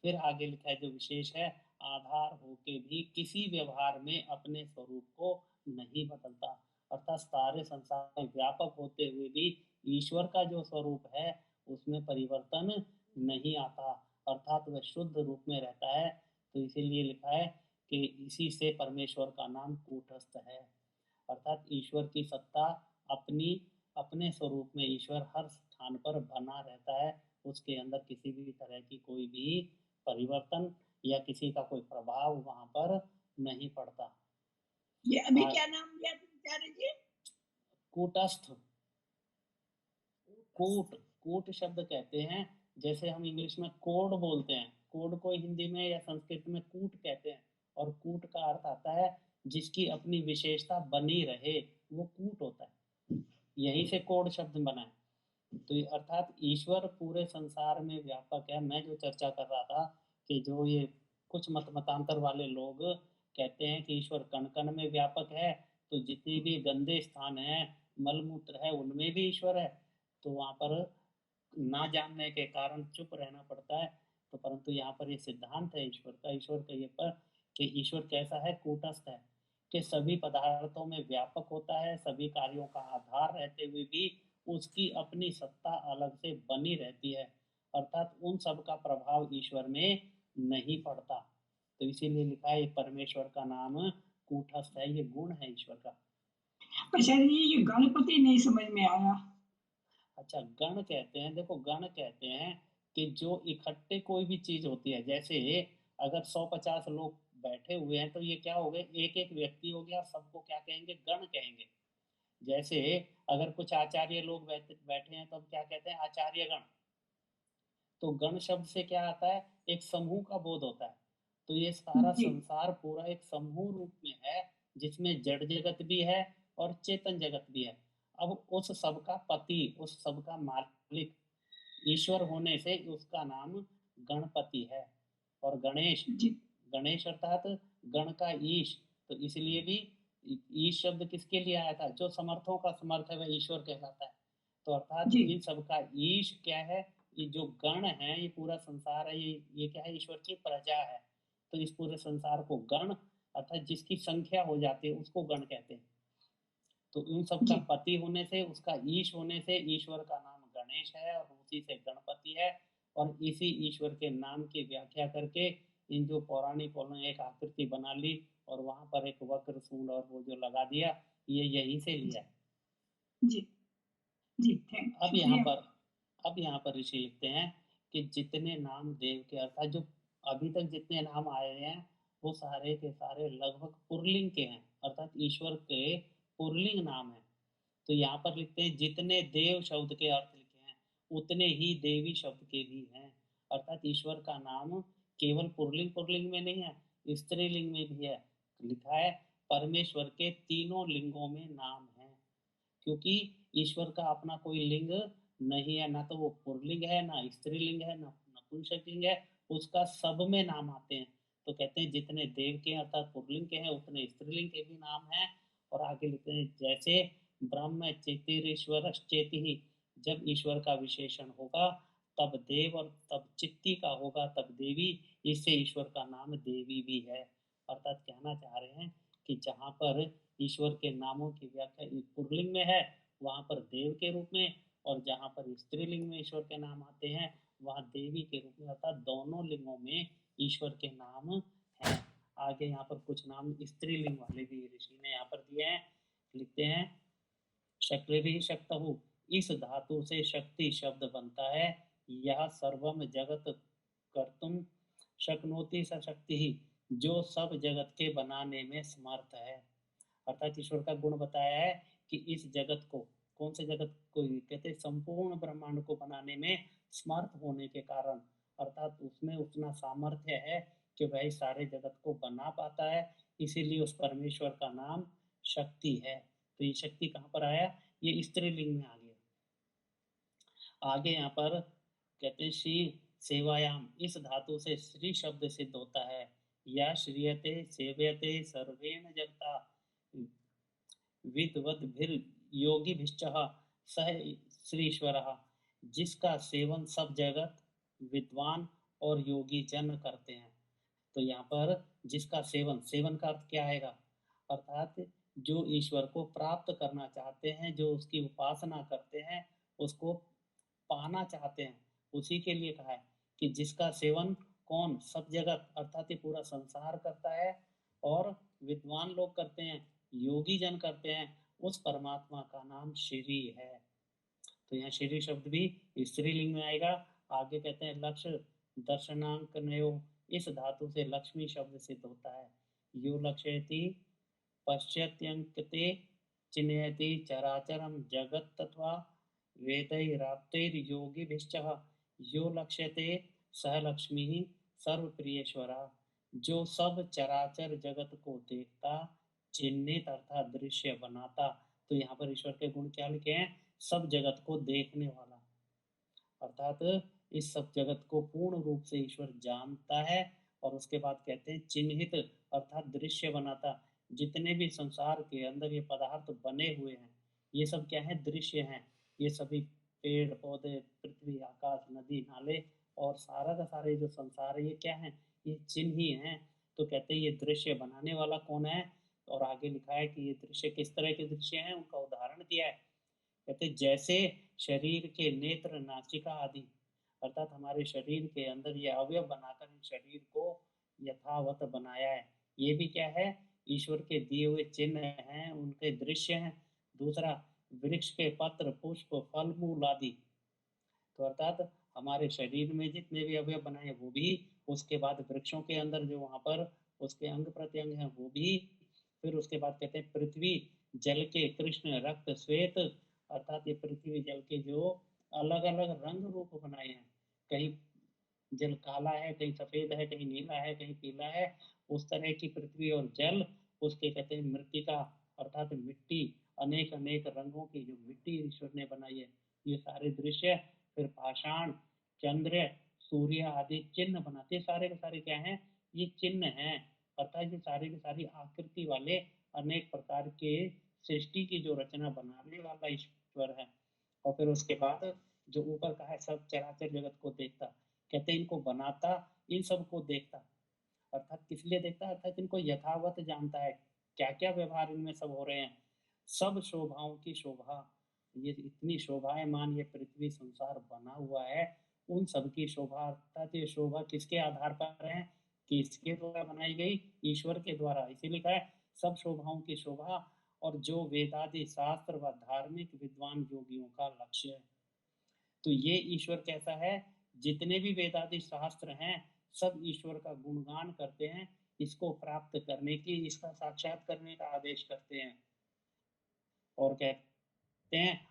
फिर आगे लिखा है जो विशेष है, आधार होके भी किसी व्यवहार में अपने स्वरूप को नहीं बदलता। अर्थात सारे संसार में व्यापक होते हुए भी ईश्वर का जो स्वरूप है उसमें परिवर्तन नहीं आता, अर्थात वह शुद्ध रूप में रहता है। तो इसीलिए लिखा है कि इसी से परमेश्वर का नाम कूटस्थ है, अर्थात ईश्वर की सत्ता अपने स्वरूप में ईश्वर हर स्थान पर बना रहता है, उसके अंदर किसी भी तरह की कोई भी परिवर्तन या किसी का कोई प्रभाव वहां पर नहीं पड़ता। ये अभी क्या नाम लिया तुम आचार्य जी? कूटस्थ। कूट शब्द कहते हैं, जैसे हम इंग्लिश में कोड बोलते हैं, कोड को हिंदी में या संस्कृत में कूट कहते हैं, और कूट का अर्थ आता है जिसकी अपनी विशेषता बनी रहे, वो कूट होता है। यहीं से कोड शब्द बना है। तो अर्थात ईश्वर पूरे संसार में व्यापक है। मैं जो चर्चा कर रहा था कि जो ये कुछ मतांतर वाले लोग कहते हैं कि ईश्वर कण कण में व्यापक है, तो जितने भी गंदे स्थान हैं, मलमूत्र है, उनमें भी ईश्वर है। तो वहाँ पर ना जानने के कारण चुप रहना पड़ता है। तो परंतु यहाँ पर ये सिद्धांत है ईश्वर का ये पर कि ईश्वर कैसा है, कूटस्थ है, कि सभी पदार्थों में व्यापक होता है, सभी कार्यों का आधार रहते हुए भी उसकी अपनी सत्ता अलग से बनी रहती है, अर्थात उन सब का प्रभाव ईश्वर में नहीं पड़ता। तो इसीलिए लिखा है परमेश्वर का नाम कूटस्थ है, ये गुण है ईश्वर का। अच्छा ये गणपति नहीं समझ में आया। अच्छा, गण कहते हैं, देखो गण कहते हैं कि जो इकट्ठे कोई भी चीज होती है, जैसे अगर 150 लोग बैठे हुए हैं तो ये क्या हो गए, एक एक व्यक्ति हो गया, सबको क्या कहेंगे, गण कहेंगे। जैसे अगर कुछ आचार्य लोग बैठे हैं तो हम क्या कहते हैं, आचार्य गण। तो गण शब्द से क्या आता है, एक समूह का बोध होता है। तो ये सारा जी संसार पूरा एक समूह रूप में है, जिसमें जड़ जगत भी है और चेतन जगत भी है। अब उस सब का पति, उस सब का मालिक ईश्वर होने से उसका नाम गणपति है। और गणेश, जी गणेश अर्थात गण का ईश। तो इसलिए भी ईश शब्द किसके लिए आया था, जो समर्थों का समर्थ है वह ईश्वर कहलाता है। तो अर्थात जी इन सब का ईश क्या है, ये जो गण है, ये पूरा संसार है, ये क्या है, ईश्वर की प्रजा है। तो इस पूरे संसार को गण अर्थात जिसकी संख्या हो जाती है उसको गण कहते हैं। तो उन सब का जी पति होने से, उसका ईश होने से ईश्वर का नाम गणेश है, और उसी से गणपति है। और इसी ईश्वर के नाम की व्याख्या करके इन जो पौराणिकों ने एक आकृति बना ली और वहां पर एक वक्र सूंड और वो जो लगा दिया, ये यहीं से लिया है। जी जी थैंक अब यहाँ शुक्रिया। पर अब यहाँ पर ऋषि लिखते हैं कि जितने नाम देव के अर्थात जो अभी तक जितने नाम आए हैं वो सारे के सारे लगभग पुरलिंग के हैं, अर्थात ईश्वर के पुरलिंग नाम है। तो यहाँ पर लिखते हैं जितने देव शब्द के अर्थ लिखे हैं उतने ही देवी शब्द के भी हैं, अर्थात ईश्वर का नाम केवल पुरलिंग पुरलिंग में नहीं है, स्त्रीलिंग में भी है। लिखा है परमेश्वर के तीनों लिंगों में नाम है, क्योंकि ईश्वर का अपना कोई लिंग नहीं है, ना तो वो पुरलिंग है, ना स्त्रीलिंग है, ना नपुंसकलिंग है, उसका सब में नाम आते हैं। तो कहते हैं जितने देव के अर्थात पुरलिंग के हैं उतने स्त्रीलिंग के भी नाम हैं। और आगे लिखते हैं जैसे ब्रह्म चित्तीश्वर चेति ही, जब ईश्वर का विशेषण होगा तब देव, और तब चित्ती का होगा तब देवी, इससे ईश्वर का नाम देवी भी है। अर्थात कहना चाह रहे हैं कि जहाँ पर ईश्वर के नामों की व्याख्या पुरलिंग में है वहाँ पर देव के रूप में, और जहाँ पर स्त्रीलिंग में ईश्वर के नाम आते हैं वहाँ देवी के रूप में, अर्थात दोनों लिंगों में ईश्वर के नाम हैं। आगे यहाँ पर कुछ नाम स्त्रीलिंग वाले भी ऋषि ने यहाँ पर दिए हैं। लिखते हैं शक्ति शक्तहु, इस धातु से शक्ति शब्द बनता है। यह सर्वम जगत कर्तुम शक्नोति सशक्ति ही, जो सब जगत के बनाने में समर्थ है। अर्थात ईश्वर का गुण बताया है कि इस जगत को, कौन से जगत को कहते हैं, संपूर्ण ब्रह्मांड को बनाने में समर्थ होने के कारण, अर्थात उसमें उतना सामर्थ्य है कि वह सारे जगत को बना पाता है। इसीलिए उस परमेश्वर का नाम शक्ति है। तो ये शक्ति कहाँ पर आया, ये स्त्रीलिंग में आ गया। आगे यहाँ पर कहते हैं श्री सेवायाम, इस धातु से श्री शब्द सिद्ध होता है। या श्रीयते सेव्यते सर्वेण जगता विद्वद्भिर योगिभिश्चः सह श्रीश्वरः, जिसका सेवन सब जगत विद्वान और योगी जन करते हैं। तो यहाँ पर जिसका सेवन, सेवन का अर्थ क्या आएगा, अर्थात जो ईश्वर को प्राप्त करना चाहते हैं, जो उसकी उपासना करते हैं, उसको पाना चाहते हैं, उसी के लिए कहा है कि जिसका सेवन कौन, सब जगत अर्थात ये पूरा संसार करता है, और विद्वान लोग करते हैं, योगी जन करते हैं, उस परमात्मा का नाम श्री है। तो यहाँ श्री शब्द भी स्त्रीलिंग में आएगा। आगे कहते हैं लक्ष्य दर्शनांक नयो, इस धातु से लक्ष्मी शब्द सिद्ध होता है। यो लक्ष्यति पश्यत्यंकते चिन्हयति चराचरम जगत तत्वा वेदैराप्तैर्योगिभिश्च, यो लक्ष्यते सह लक्ष्मी सर्वप्रियेश्वरा, जो सब चराचर जगत को देखता, चिन्हित अर्थात दृश्य बनाता। तो यहाँ पर ईश्वर के गुण क्या लिखे हैं? सब जगत को देखने वाला, अर्थात इस सब जगत को पूर्ण रूप से ईश्वर जानता है। और उसके बाद कहते हैं चिन्हित अर्थात दृश्य बनाता। जितने भी संसार के अंदर ये पदार्थ बने हुए हैं, ये सब क्या है? दृश्य हैं। ये सभी पेड़ पौधे, पृथ्वी, आकाश, नदी, नाले और सारा का सारे जो संसार है, ये क्या है? ये चिन्ह ही है। तो कहते हैं ये दृश्य बनाने वाला कौन है? और आगे लिखा है कि ये दृश्य किस तरह के दृश्य हैं, उनका उदाहरण दिया है। कहते जैसे शरीर के नेत्र, नासिका आदि, अर्थात हमारे शरीर के अंदर ये अवयव बनाकर इन शरीर को यथावत बनाया है। ये भी क्या है? ईश्वर के दिए हुए चिन्ह हैं, उनके दृश्य हैं। दूसरा, वृक्ष के पत्र, पुष्प, फल, मूल आदि, तो अर्थात हमारे शरीर में जितने भी अवयव बनाए वो भी, उसके बाद वृक्षों के अंदर जो वहां पर उसके अंग प्रत्यंग हैं वो भी, फिर उसके बाद कहते हैं पृथ्वी, जल के कृष्ण, रक्त, श्वेत, अर्थात ये पृथ्वी जल के जो अलग अलग रंग रूप बनाए हैं, कहीं जल काला है, कहीं सफेद है, कहीं नीला है, कहीं पीला है, उस तरह की पृथ्वी और जल, उसके कहते हैं मृतिका अर्थात मिट्टी, अनेक अनेक रंगों की जो मिट्टी ईश्वर ने बनाई है, ये सारे दृश्य। फिर पाषाण, चंद्र, सूर्य आदि चिन्ह बनाते, सारे के सारे क्या हैं? ये चिन्ह हैं। अर्थात ये सारे के सारी आकृति वाले अनेक प्रकार के सृष्टि की जो रचना बनाने वाला ईश्वर है। और फिर उसके बाद जो ऊपर का है, सब चराचर जगत को देखता, कहते हैं इनको बनाता, इन सब को देखता, अर्थात किस लिए देखता? अर्थात इनको यथावत जानता है, क्या क्या व्यवहार इनमें सब हो रहे हैं। सब शोभाओं की शोभा, ये इतनी शोभाएं मान ये पृथ्वी संसार बना हुआ है, उन सब की शोभा, अर्थात ये शोभा किसके आधार पर है? किसके द्वारा बनाई गई? ईश्वर के द्वारा। इसी लिखा है सब शोभाओं की शोभा, और जो वेदादि शास्त्र व धार्मिक विद्वान योगियों का लक्ष्य है। तो ये ईश्वर कैसा है? जितने भी वेदादि शास्त्र हैं, सब ईश्वर का गुणगान करते हैं, इसको प्राप्त करने की, इसका साक्षात करने का आदेश करते हैं। और कहते हैं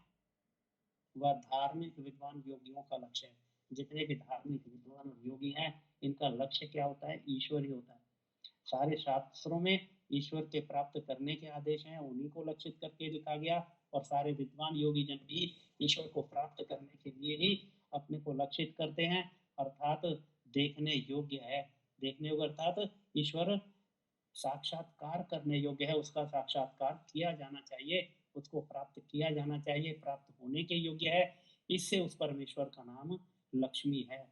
वह धार्मिक विद्वान योगियों का लक्ष्य है। जितने भी धार्मिक विद्वान और योगी हैं, इनका लक्ष्य क्या होता है? ईश्वर ही होता है। सारे शास्त्रों में ईश्वर के प्राप्त करने के आदेश हैं, उन्हीं को लक्षित करके लिखा गया। और सारे विद्वान योगी जन भी ईश्वर को प्राप्त करने के लिए ही अपने को लक्षित करते हैं, अर्थात देखने योग्य है। देखने योग्य अर्थात ईश्वर साक्षात्कार करने योग्य है, उसका साक्षात्कार किया जाना चाहिए, उसको प्राप्त किया जाना चाहिए, प्राप्त होने के योग्य है। इससे उस परमेश्वर का नाम लक्ष्मी है।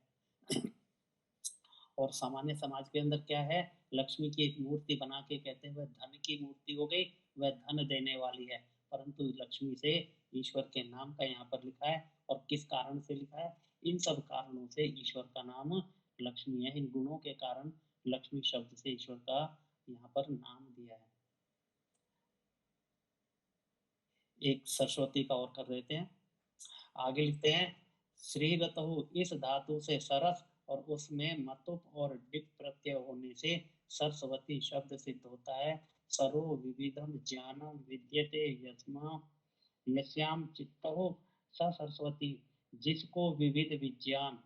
और सामान्य समाज के अंदर क्या है? लक्ष्मी की एक मूर्ति बना के कहते हैं वह धन की मूर्ति हो गई, वह धन देने वाली है। परंतु लक्ष्मी से ईश्वर के नाम का यहाँ पर लिखा है। और किस कारण से लिखा है? इन सब कारणों से ईश्वर का नाम लक्ष्मी है। इन गुणों के कारण लक्ष्मी शब्द से ईश्वर का यहाँ पर नाम दिया है। एक सरस्वती का और कर देते हैं। आगे लिखते हैं श्रीगतहु, इस धातु से सरस और उसमें मतुप और डिप प्रत्यय होने से सरस्वती शब्द सिद्ध होता है। सरो विविधम ज्ञानम विद्यते यस्याम चित्तहो स सरस्वती, जिसको विविध विज्ञान,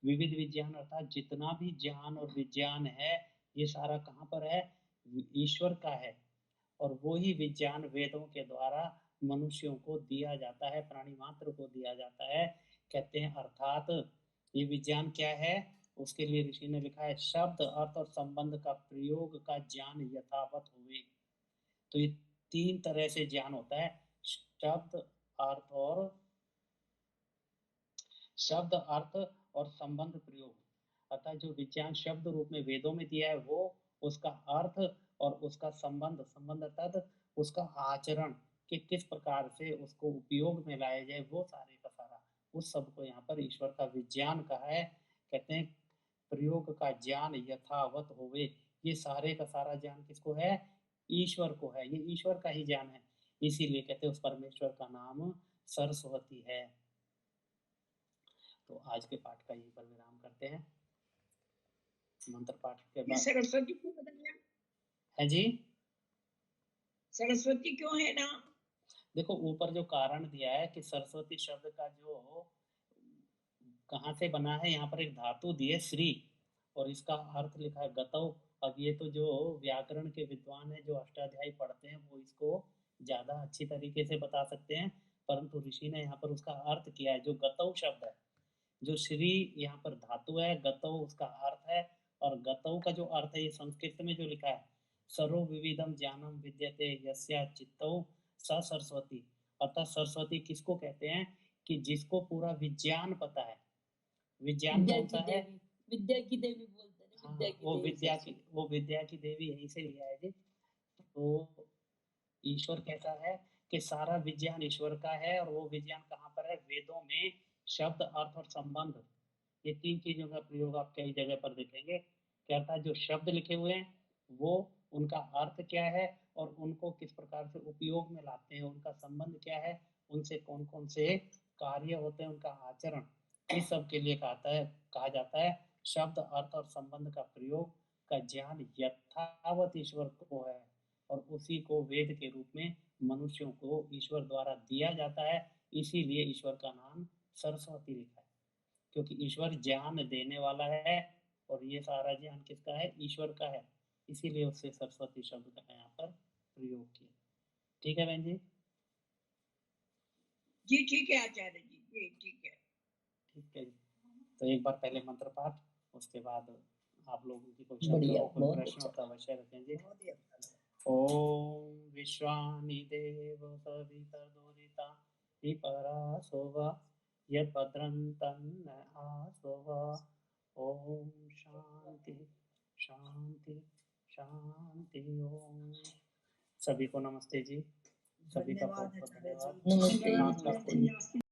विविध विज्ञान अर्थात जितना भी ज्ञान और विज्ञान है, ये सारा कहाँ पर है? ईश्वर का है। और वो ही विज्ञान वेदों के द्वारा मनुष्यों को दिया जाता है, प्राणी मात्र को दिया जाता है। कहते हैं अर्थात ये विज्ञान क्या है? उसके लिए ऋषि ने लिखा है शब्द, अर्थ और संबंध का प्रयोग का ज्ञान यथावत हुए। तो ये तीन तरह से ज्ञान होता है, शब्द, अर्थ और शब्द, अर्थ और संबंध प्रयोग। अर्थात जो विज्ञान शब्द रूप में वेदों में दिया है वो, उसका अर्थ और उसका संबंध, संबंध अर्थात उसका आचरण कि किस प्रकार से उसको उपयोग में लाया जाए, वो सारे का सारा उस सब को यहाँ पर ईश्वर का विज्ञान कहा है। कहते हैं प्रयोग का ज्ञान यथावत होवे। ये सारे का सारा ज्ञान किसको है? ईश्वर को है। ये ईश्वर का ही ज्ञान है, इसीलिए कहते हैं उस परमेश्वर का नाम सरस्वती है। तो आज के पाठ का यहीं पर विराम करते हैं। मंत्र पाठ के ये बाद सरस्वती क्यों बताया? है जी, सरस्वती क्यों है ना? देखो ऊपर जो कारण दिया है कि सरस्वती शब्द का जो कहाँ से बना है, यहाँ पर एक धातु दी है श्री, और इसका अर्थ लिखा है गतौ। अब ये तो जो व्याकरण के विद्वान है, जो अष्टाध्यायी पढ़ते हैं, वो इसको ज्यादा अच्छी तरीके से बता सकते हैं, परंतु ऋषि ने यहाँ पर उसका अर्थ किया है। जो गतौ शब्द है, जो श्री यहाँ पर धातु है, गतौ उसका अर्थ है, और गतौ का जो अर्थ है ये संस्कृत में जो लिखा है, सर्व विविधम ज्ञानम विद्यते यस्या चित्तौ स सरस्वती। अर्थात सरस्वती किसको कहते हैं कि जिसको पूरा विज्ञान पता है। विज्ञान विद्या कौन की सा है? देवी, विद्या की देवी बोलते हैं हाँ, विद्या की वो देवी विद्या की सरस्वती। वो विद्या की देवी यहीं से लिया है जी। तो ईश्वर कहता है कि सारा विज्ञान ईश्वर का है, और वो विज्ञान कहाँ पर है? वेदों में शब्द, अर्थ और संबंध, ये तीन चीजों का प्रयोग आप कई जगह पर देखेंगे। क्या अर्थात जो शब्द लिखे हुए हैं वो उनका अर्थ क्या है, और उनको किस प्रकार से उपयोग में लाते हैं, उनका संबंध क्या है, उनसे कौन कौन से कार्य होते हैं, उनका आचरण, इस सब के लिए कहा जाता है शब्द, अर्थ और संबंध का प्रयोग का ज्ञान यथावत ईश्वर को है, और उसी को वेद के रूप में मनुष्यों को ईश्वर द्वारा दिया जाता है। इसीलिए ईश्वर का नाम सरस्वती लिखा है, क्योंकि ईश्वर ज्ञान देने वाला है, और ये सारा ज्ञान किसका है? ईश्वर का है। इसीलिए उससे सरस्वती शब्द का यहाँ पर प्रयोग किया। ठीक है बहन जी? जी ठीक है आचार्य जी ठीक है। ठीक है जी। तो एक बार पहले मंत्र पाठ, उसके बाद आप लोगों की कोई शंका बढ़िया, हो, कोई बहुत प्रश्न अच्छा। हो तो अवश्य रखेंगे। बहुत ही अच्छा। ओम विश्वानि देव सवितर्दुरिता विपरा शोभा यद भद्रं तन्न आशोभा। ओम शांति शांति शांति। ओम। सभी को नमस्ते जी। सभी का धन्यवाद बहुत बहुत आचार्य धन्यवाद। जी। नमस्ते आपका नमस्ते।